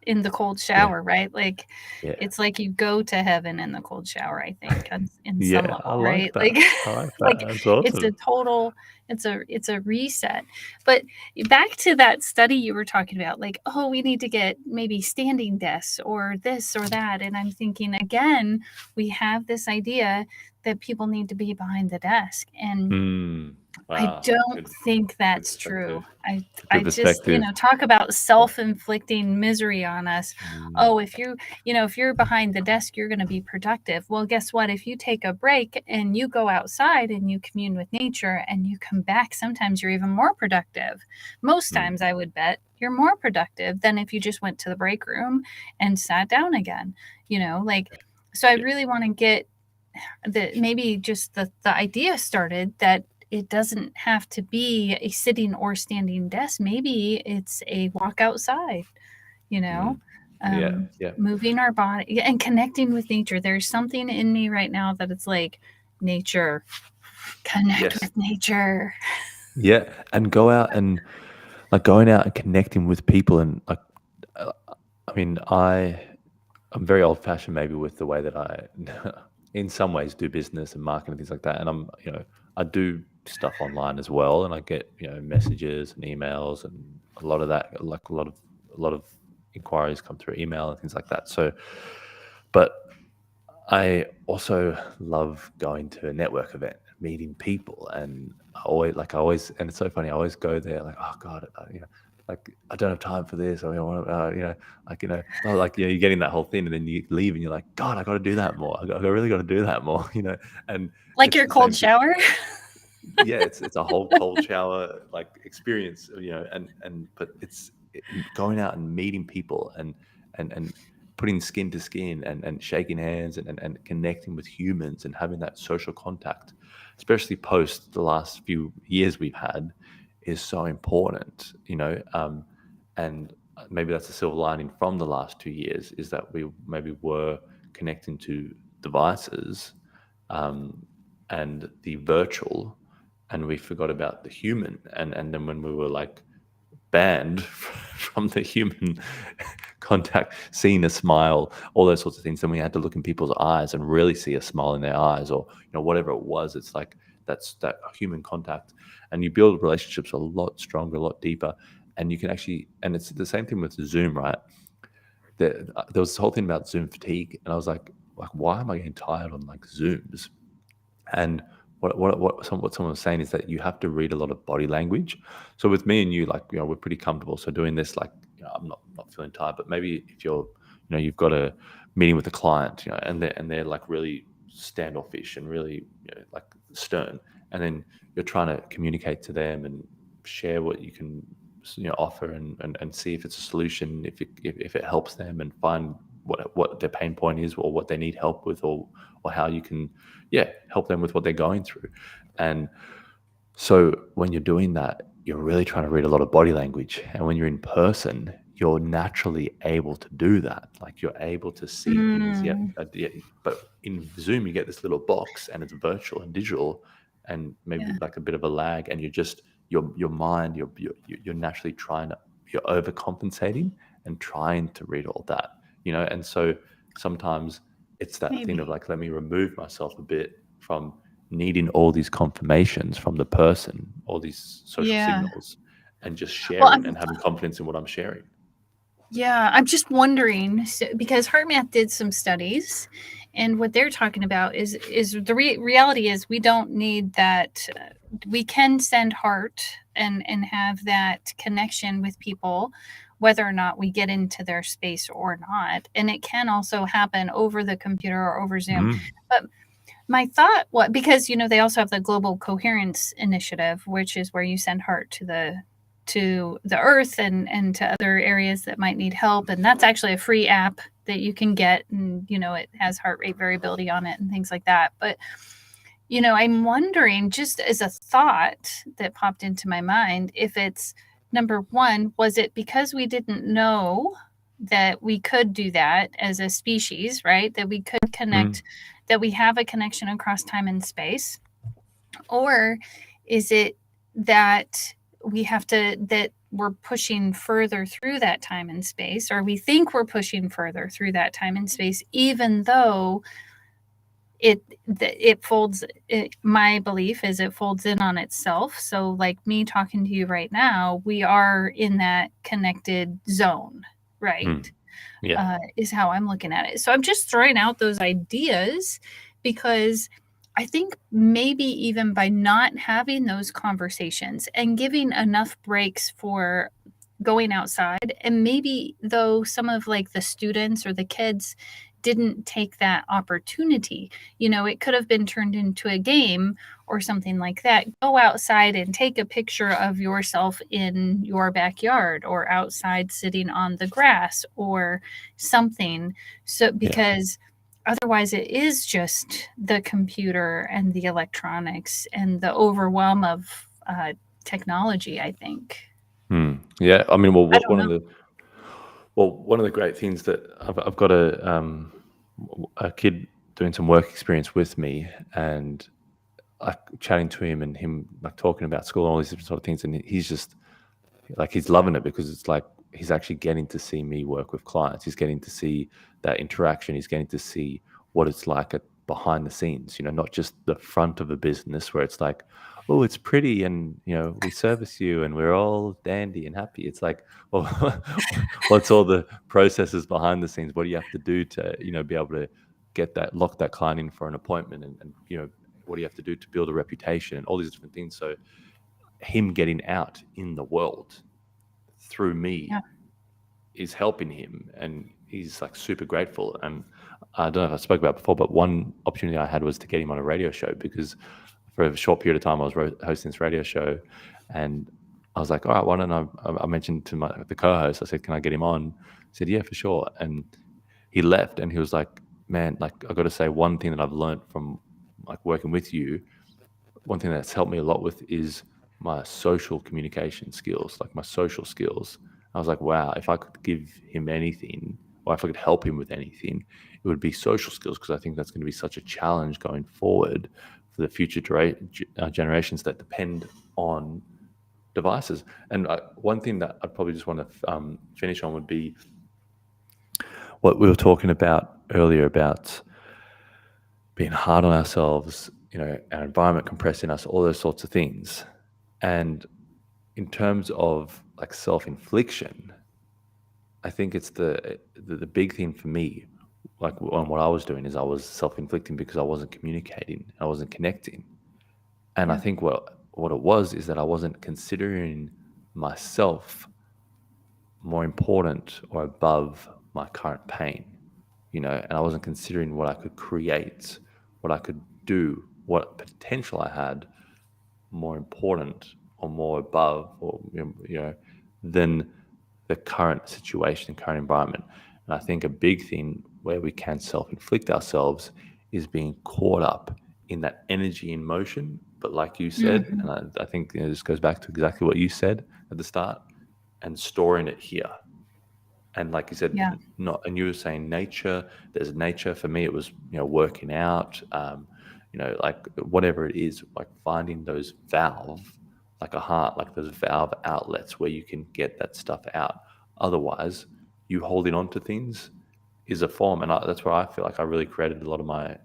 B: in the cold
A: Yeah.
B: shower, right? Like,
A: Yeah.
B: it's like you go to heaven in the cold shower, I think, in some
A: Yeah, I
B: level,
A: like
B: right? Like,
A: that. I like that.
B: like
A: That's
B: it's a
A: awesome.
B: total, it's a reset. But back to that study you were talking about, like, oh, we need to get maybe standing desks or this or that. And I'm thinking, again, we have this idea that people need to be behind the desk. And
A: Mm.
B: I
A: Wow.
B: don't
A: Good,
B: think
A: good
B: that's true.
A: perspective.
B: I
A: Good
B: just,
A: perspective.
B: talk about
A: Yeah.
B: self-inflicting misery on us.
A: Mm.
B: Oh, if you're behind the desk, you're going to be productive. Well, guess what? If you take a break and you go outside and you commune with nature and you come back, sometimes you're even more productive. Most
A: Mm.
B: times, I would bet you're more productive than if you just went to the break room and sat down again. Like, so I
A: Yeah.
B: really want to get maybe just the idea started that it doesn't have to be a sitting or standing desk. Maybe it's a walk outside, you know,
A: Mm. Yeah.
B: um,
A: Yeah.
B: moving our body and connecting with nature. There's something in me right now that it's like, nature, connect
A: Yes.
B: with nature.
A: Yeah. And go out and like going out and connecting with people and like, uh, I mean, I'm very old fashioned maybe with the way that I, in some ways, do business and marketing and things like that. And I do stuff online as well, and I get messages and emails and a lot of that, like a lot of inquiries come through email and things like that. So, but I also love going to a network event, meeting people, and I always, and it's so funny. I always go there like, oh God, like I don't have time for this, or you're getting that whole thing, and then you leave, and you're like, God, I got to do that more. I really got to do that more, and
B: Like
A: it's
B: your
A: the
B: cold
A: same thing.
B: shower.
A: Yeah, it's a whole cold shower like experience, but going out and meeting people and putting skin to skin and shaking hands and connecting with humans and having that social contact, especially post the last few years we've had, is so important, and maybe that's a silver lining from the last 2 years is that we maybe were connecting to devices, um, and the virtual, and we forgot about the human. And then when we were like banned from the human contact, seeing a smile, all those sorts of things, then we had to look in people's eyes and really see a smile in their eyes, or whatever it was. It's like that's that human contact, and you build relationships a lot stronger, a lot deeper, and you can actually. And it's the same thing with Zoom, right? There was this whole thing about Zoom fatigue, and I was like, why am I getting tired on like Zooms? And what someone was saying is that you have to read a lot of body language. So with me and you, like, we're pretty comfortable. So doing this, like, I'm not feeling tired. But maybe if you've got a meeting with a client, and they're like really standoffish and really, like stern, and then you're trying to communicate to them and share what you can, offer, and see if it's a solution, if it helps them, and find what their pain point is, or what they need help with, or how you can, yeah, help them with what they're going through. And so when you're doing that, you're really trying to read a lot of body language. And when you're in person, you're naturally able to do that. Like you're able to see things. Yeah,
B: Mm,
A: yeah. But in Zoom, you get this little box, and it's virtual and digital, and maybe
B: yeah.
A: like a bit of a lag. And you're just your mind. You're naturally you're overcompensating and trying to read all that. And so sometimes it's that thing of
B: Maybe.
A: like, let me remove myself a bit from needing all these confirmations from the person, all these social
B: Yeah.
A: signals, and just
B: Well,
A: sharing and having confidence in what I'm sharing.
B: I'm just wondering, because HeartMath did some studies, and what they're talking about is the reality is we don't need that. We can send heart and have that connection with people, whether or not we get into their space or not, and it can also happen over the computer or over Zoom.
A: Mm.
B: But my thought, what because they also have the Global Coherence Initiative, which is where you send heart to the earth and to other areas that might need help, and that's actually a free app that you can get, and it has heart rate variability on it and things like that. But I'm wondering, just as a thought that popped into my mind, if it's number one, was it because we didn't know that we could do that as a species, right? That we could
A: Mm.
B: connect, that we have a connection across time and space? Or is it that we have to, that we're pushing further through that time and space, or we think we're pushing further through that time and space, even though it folds my belief is it folds in on itself. So like me talking to you right now, we are in that connected zone, right?
A: Yeah.
B: Is how I'm looking at it. So I'm just throwing out those ideas because I think maybe even by not having those conversations and giving enough breaks for going outside, and maybe though some of like the students or the kids didn't take that opportunity, it could have been turned into a game or something like that. Go outside and take a picture of yourself in your backyard or outside sitting on the grass or something. So because otherwise it is just the computer and the electronics and the overwhelm of technology, I think.
A: Yeah. I mean, well,
B: I
A: what,
B: don't know.
A: one of the great things that I've got a kid doing some work experience with me, and I chatting to him and him like talking about school and all these different sort of things, and he's just like he's loving it because it's like he's actually getting to see me work with clients. He's getting to see that interaction. He's getting to see what it's like behind the scenes. Not just the front of a business where it's like, oh, it's pretty and we service you and we're all dandy and happy. It's like, well, what's all the processes behind the scenes? What do you have to do to be able to lock that client in for an appointment, and what do you have to do to build a reputation and all these different things. So him getting out in the world through me
B: Yeah.
A: is helping him, and he's like super grateful. And I don't know if I spoke about it before, but one opportunity I had was to get him on a radio show, because for a short period of time I was hosting this radio show, and I was like, all right, why don't I mentioned to the co-host, I said, can I get him on? He said, yeah, for sure. And he left and he was like, man, like I got to say, one thing that I've learned from like working with you, one thing that's helped me a lot with is my social communication skills, like my social skills. I was like, wow, if I could give him anything, or if I could help him with anything, it would be social skills, because I think that's going to be such a challenge going forward for the future generations that depend on devices. And one thing that I'd probably just want to finish on would be what we were talking about earlier about being hard on ourselves, our environment compressing us, all those sorts of things. And in terms of like self-infliction, I think it's the big thing for me. Like on what I was doing is I was self-inflicting because I wasn't communicating, I wasn't connecting. And I
B: Yeah.
A: think what it was is that I wasn't considering myself more important or above my current pain, and I wasn't considering what I could create, what I could do, what potential I had more important or more above, or than the current situation, current environment. And I think a big thing where we can self-inflict ourselves is being caught up in that energy in motion. But like you said,
B: Mhm.
A: and I think this goes back to exactly what you said at the start, and storing it here. And like you said,
B: Yeah.
A: not, and you were saying nature, there's nature. For me, it was, working out, like whatever it is, like finding those valve, like a heart, like those valve outlets where you can get that stuff out. Otherwise, you holding on to things is a form. And that's where I feel like I really created a lot of my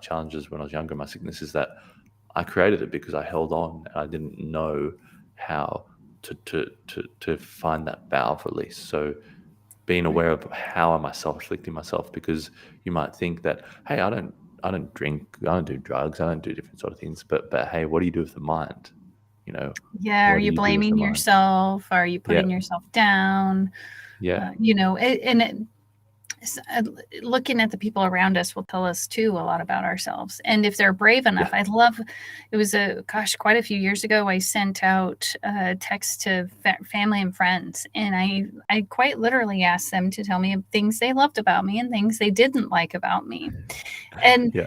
A: challenges when I was younger, my sickness, is that I created it because I held on and I didn't know how to find that valve release. So being
B: Right.
A: aware of how am I self-inflicting myself, because you might think that, hey, I don't drink, I don't do drugs, I don't do different sort of things, but hey, what do you do with the mind?
B: Yeah. Are
A: What do
B: you
A: you do with the
B: blaming
A: mind?
B: yourself? Are you
A: Yeah,
B: putting yourself down?
A: yeah,
B: Looking at the people around us will tell us too a lot about ourselves. And if they're brave enough,
A: yeah,
B: I love, it was quite a few years ago, I sent out a text to family and friends. And I quite literally asked them to tell me things they loved about me and things they didn't like about me. And
A: yeah,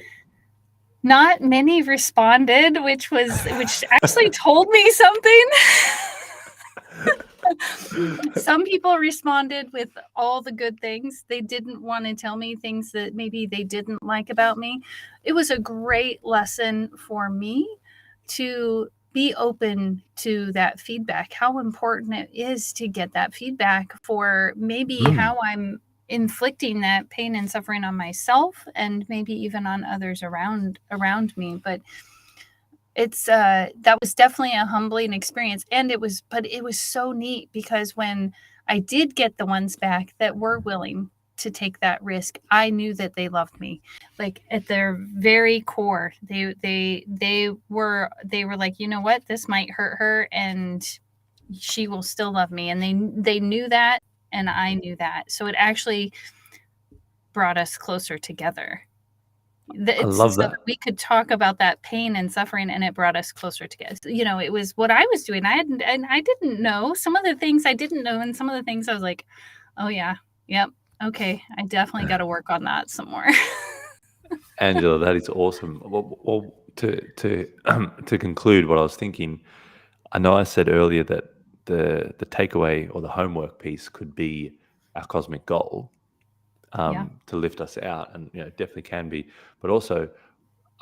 B: not many responded, which actually told me something. Some people responded with all the good things. They didn't want to tell me things that maybe they didn't like about me. It was a great lesson for me to be open to that feedback, how important it is to get that feedback for maybe how I'm inflicting that pain and suffering on myself and maybe even on others around me. But it's that was definitely a humbling experience, and it was so neat because when I did get the ones back that were willing to take that risk, I knew that they loved me. Like at their very core, they were like, you know what, this might hurt her and she will still love me, and they knew that, and I knew that. So it actually brought us closer together.
A: I
B: It's
A: love
B: so that
A: that.
B: we could talk about that pain and suffering, and it brought us closer together. You know, it was what I was doing. I didn't know some of the things I didn't know, and some of the things I was like, oh yeah, yep, okay, I definitely got to work on that some more.
A: Angela, that is awesome. Well, to conclude what I was thinking, I know I said earlier that the takeaway or the homework piece could be our cosmic goal,
B: Yeah,
A: to lift us out, and definitely can be. But also,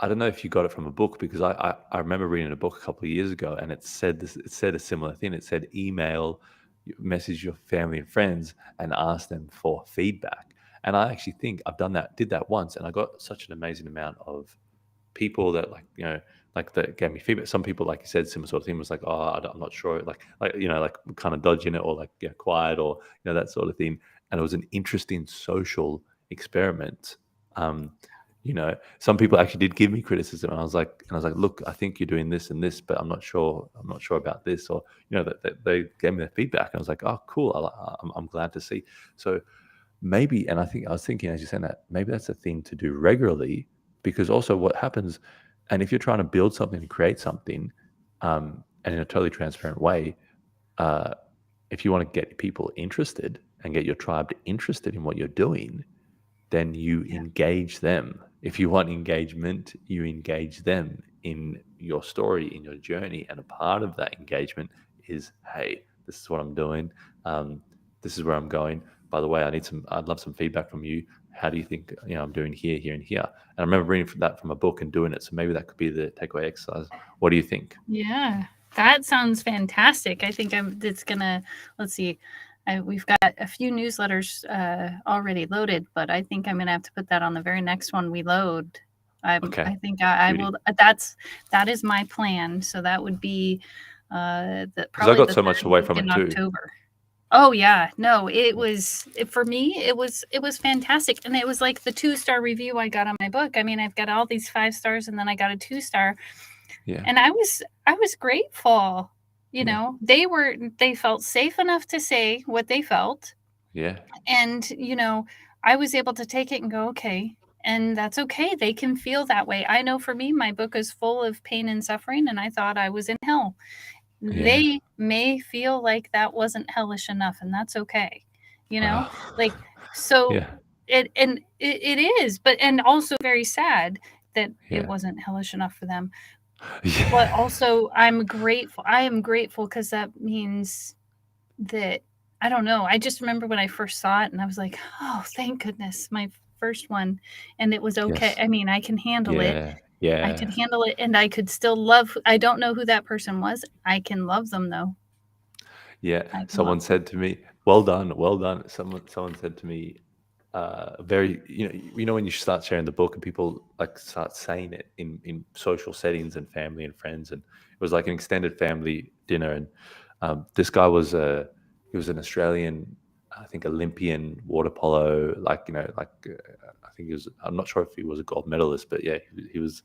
A: I don't know if you got it from a book, because I remember reading a book a couple of years ago, and it said this. It said a similar thing. It said message your family and friends and ask them for feedback. And I actually think I've did that once, and I got such an amazing amount of people that, like that gave me feedback. Some people, like you said, similar sort of thing, was like, oh, I'm not sure, like kind of dodging it, or like quiet, or that sort of thing. And it was an interesting social experiment. Um, some people actually did give me criticism, and I was like, look, I think you're doing this and this, but I'm not sure about this, or that they gave me their feedback, and I was like, oh, cool, I'm glad to see. So maybe, and I was thinking as you said that, maybe that's a thing to do regularly, because also what happens, and if you're trying to build something and create something, and in a totally transparent way, uh, if you want to get people interested and get your tribe interested in what you're doing, then you
B: yeah,
A: engage them. If you want engagement, you engage them in your story, in your journey. And a part of that engagement is, hey, this is what I'm doing. Um, this is where I'm going. By the way, I'd love some feedback from you. How do you think, I'm doing here, here, and here? And I remember reading that from a book and doing it. So maybe that could be the takeaway exercise. What do you think?
B: yeah. That sounds fantastic. I think it's gonna. Let's see. We've got a few newsletters already loaded, but I think I'm gonna have to put that on the very next one we load.
A: Okay.
B: I think I
A: Beauty.
B: will. That is my plan. So that would be
A: Because I
B: probably
A: got
B: the
A: so much
B: third
A: away
B: week
A: from
B: in
A: it too.
B: October. Oh yeah, no, for me. It was fantastic, and it was like the 2-star review I got on my book. I mean, I've got all these 5 stars, and then I got a 2-star,
A: Yeah.
B: and I was grateful. You
A: Yeah.
B: know, they felt safe enough to say what they felt,
A: Yeah.
B: and I was able to take it and go, okay, and that's okay. They can feel that way. I know for me, my book is full of pain and suffering, and I thought I was in hell.
A: Yeah.
B: They may feel like that wasn't hellish enough, and that's okay. You know, like so
A: Yeah.
B: it is, but and also very sad that it
A: Yeah.
B: wasn't hellish enough for them. But
A: Yeah.
B: also I'm grateful. I am grateful because that means that I don't know. I just remember when I first saw it and I was like, "Oh, thank goodness, my first one." And it was okay.
A: Yes.
B: I mean, I can handle it.
A: Yeah.
B: I could
A: Yeah.
B: handle it and I could still love. I don't know who that person was. I can love them though.
A: Yeah,
B: I can love
A: someone
B: them.
A: said to me, "Well done, well done." Someone said to me, very, when you start sharing the book and people like start saying it in social settings and family and friends, and it was like an extended family dinner, and this guy was he was an Australian, I think, Olympian water polo, I think he was. I'm not sure if he was a gold medalist, but yeah, he was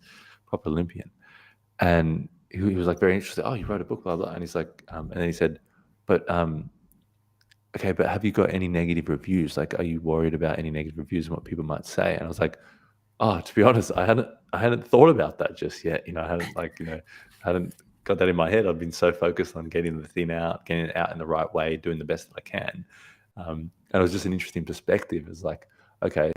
A: proper Olympian. And he was like very interested. Oh, you wrote a book, blah blah. And he's like, and then he said, but okay, but have you got any negative reviews? Like, are you worried about any negative reviews and what people might say? And I was like, oh, to be honest, I hadn't thought about that just yet. I hadn't hadn't got that in my head. I've been so focused on getting the thing out, getting it out in the right way, doing the best that I can. And it was just an interesting perspective. It's like, okay,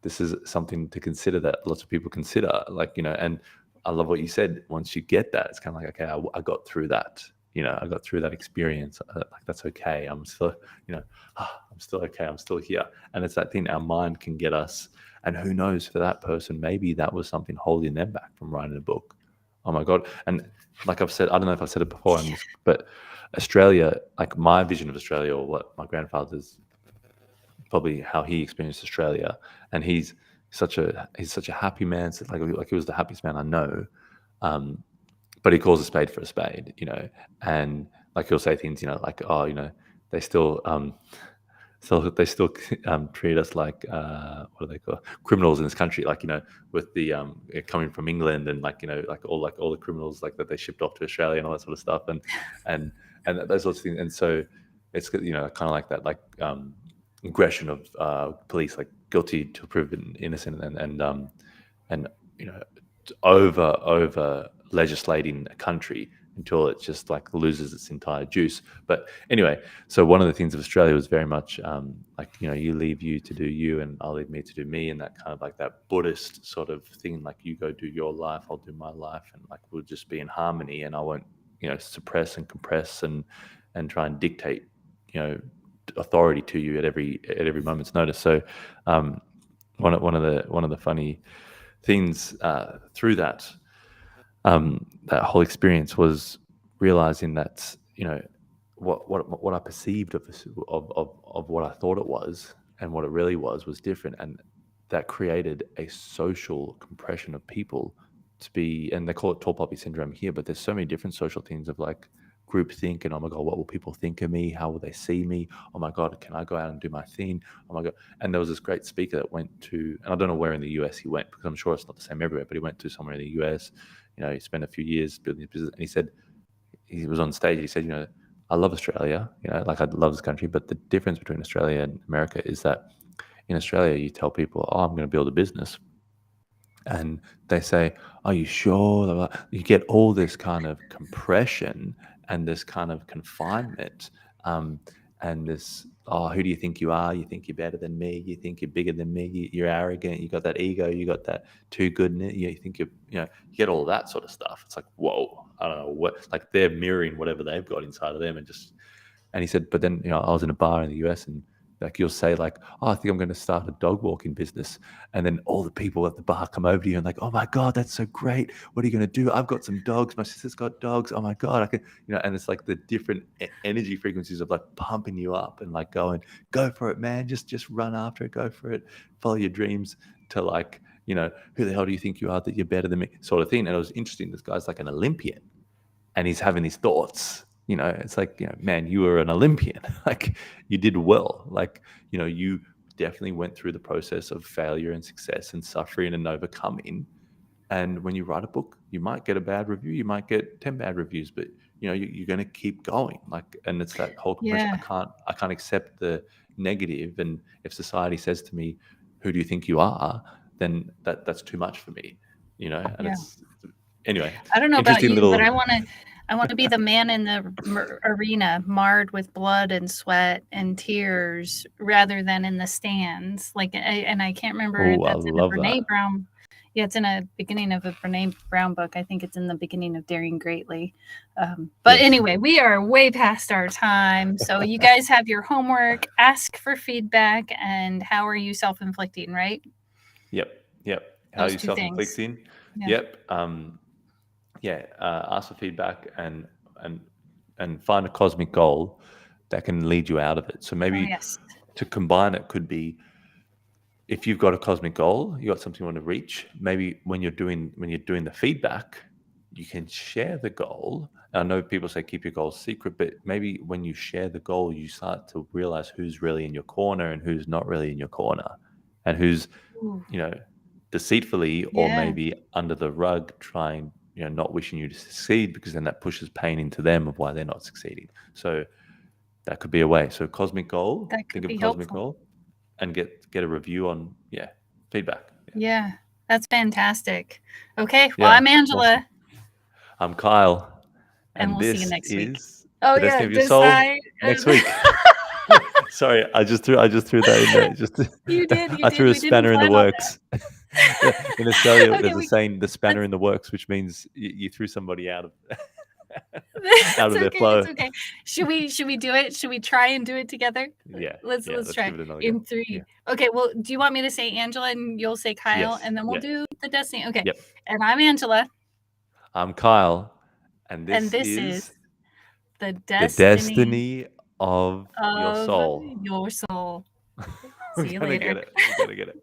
A: this is something to consider that lots of people consider. And I love what you said. Once you get that, it's kind of like, okay, I got through that. I got through that experience. Like, that's okay. I'm still, I'm still okay. I'm still here. And it's that thing. Our mind can get us. And who knows, for that person, maybe that was something holding them back from writing a book, Oh my god! And like I've said, I don't know if I said it before on this, but Australia, like my vision of Australia, or what my grandfather's probably how he experienced Australia, and he's such a happy man. So like he was the happiest man I know. Um, but he calls a spade for a spade, and like he'll say things, like, oh, they still so they still treat us like what do they call criminals in this country, like with the coming from England, and like all the criminals like that they shipped off to Australia and all that sort of stuff, and and those sorts of things. And so it's kind of like that, like aggression of police, like guilty to proven innocent, and you know over legislating a country until it just like loses its entire juice. But anyway, so one of the things of Australia was very much like you leave you to do you, and I'll leave me to do me, and that kind of like that Buddhist sort of thing, like you go do your life, I'll do my life, and like we'll just be in harmony, and I won't suppress and compress and try and dictate authority to you at every moment's notice. So one of the funny things through that whole experience was realizing that what I perceived of what I thought it was and what it really was different, and that created a social compression of people to be, and they call it tall poppy syndrome here, but there's so many different social things of like group think, and oh my god, what will people think of me, how will they see me, oh my god, can I go out and do my thing, oh my god. And there was this great speaker that went to, and I don't know where in the US he went because I'm sure it's not the same everywhere, but he went to somewhere in the US. He spent a few years building his business, and he said, he was on stage, he said, I love Australia, like I love this country, but the difference between Australia and America is that in Australia you tell people, oh, I'm going to build a business, and they say, are you sure? You get all this kind of compression and this kind of confinement, and this, oh, who do you think you are? You think you're better than me, you think you're bigger than me, you're arrogant, you got that ego, you got that too good, you think you get all that sort of stuff. It's like, whoa, I don't know what, like they're mirroring whatever they've got inside of them. And he said, but then I was in a bar in the US, and like you'll say like, oh, I think I'm going to start a dog walking business, and then all the people at the bar come over to you and like, oh my god, that's so great, what are you going to do? I've got some dogs, my sister's got dogs, oh my god, I can, and it's like the different energy frequencies of like pumping you up and like going, go for it, man, just run after it, go for it, follow your dreams, to like, who the hell do you think you are that you're better than me, sort of thing. And it was interesting, this guy's like an Olympian, and he's having these thoughts. It's like, man, you were an Olympian. Like you did well. Like, you definitely went through the process of failure and success and suffering and overcoming. And when you write a book, you might get a bad review. You might get 10 bad reviews, but you're going to keep going. Like, and it's that whole compression.
B: Yeah.
A: I can't accept the negative. And if society says to me, who do you think you are? Then that's too much for me, and
B: Yeah.
A: it's, anyway,
B: I don't know about
A: interesting
B: you,
A: little.
B: but I want to be the man in the arena, marred with blood and sweat and tears, rather than in the stands. Like, and I can't remember if
A: Oh, I
B: that's in a
A: love
B: Brene
A: that.
B: Brown. Yeah, it's in a beginning of a Brene Brown book. I think it's in the beginning of Daring Greatly. But
A: Yes.
B: anyway, we are way past our time. So you guys have your homework. Ask for feedback, and how are you self-inflicting? Right?
A: Yep. How are
B: Those
A: you
B: two things.
A: self-inflicting?
B: Yeah.
A: Yep. Yeah. Ask for feedback, and find a cosmic goal that can lead you out of it. So
B: Oh
A: maybe
B: yes.
A: to combine it could be, if you've got a cosmic goal, you got something you want to reach. Maybe when you're doing the feedback, you can share the goal. I know people say keep your goals secret, but maybe when you share the goal, you start to realize who's really in your corner and who's not really in your corner, and who's
B: Ooh,
A: you know deceitfully or
B: yeah.
A: maybe under the rug trying, not wishing you to succeed, because then that pushes pain into them of why they're not succeeding. So that could be a way. So cosmic goal,
B: That
A: think
B: could
A: of
B: be
A: cosmic
B: helpful.
A: goal, and get a review on feedback.
B: Yeah, that's fantastic. Okay, well,
A: Yeah,
B: I'm
A: awesome.
B: Angela,
A: I'm Kyle,
B: and
A: and
B: we'll see you
A: this
B: next week.
A: is
B: Oh
A: the
B: yeah,
A: Destiny of Your Soul.
B: decide.
A: Next week. Sorry, I just threw that in there. Just
B: You did, you
A: I
B: did.
A: threw a
B: We didn't
A: spanner in the
B: plan on
A: works. In Australia,
B: that. Okay,
A: there's a
B: we
A: saying, "The spanner
B: that's
A: in the works," which means you threw somebody out of out
B: that's
A: of their
B: okay. It's
A: flow.
B: okay. Should we do it? Should we try and do it together?
A: Yeah,
B: Let's
A: let's
B: try
A: give it another go.
B: in
A: Yeah.
B: three. Okay. Well, do you want me to say Angela and you'll say Kyle,
A: Yes.
B: and then we'll
A: Yeah.
B: do the Destiny? Okay.
A: Yep.
B: And I'm Angela,
A: I'm Kyle, and
B: And
A: this
B: this is
A: is
B: the
A: the
B: destiny
A: destiny of your
B: of
A: soul.
B: your soul.
A: We're
B: See you
A: gonna get
B: later.
A: it. We're gonna get it.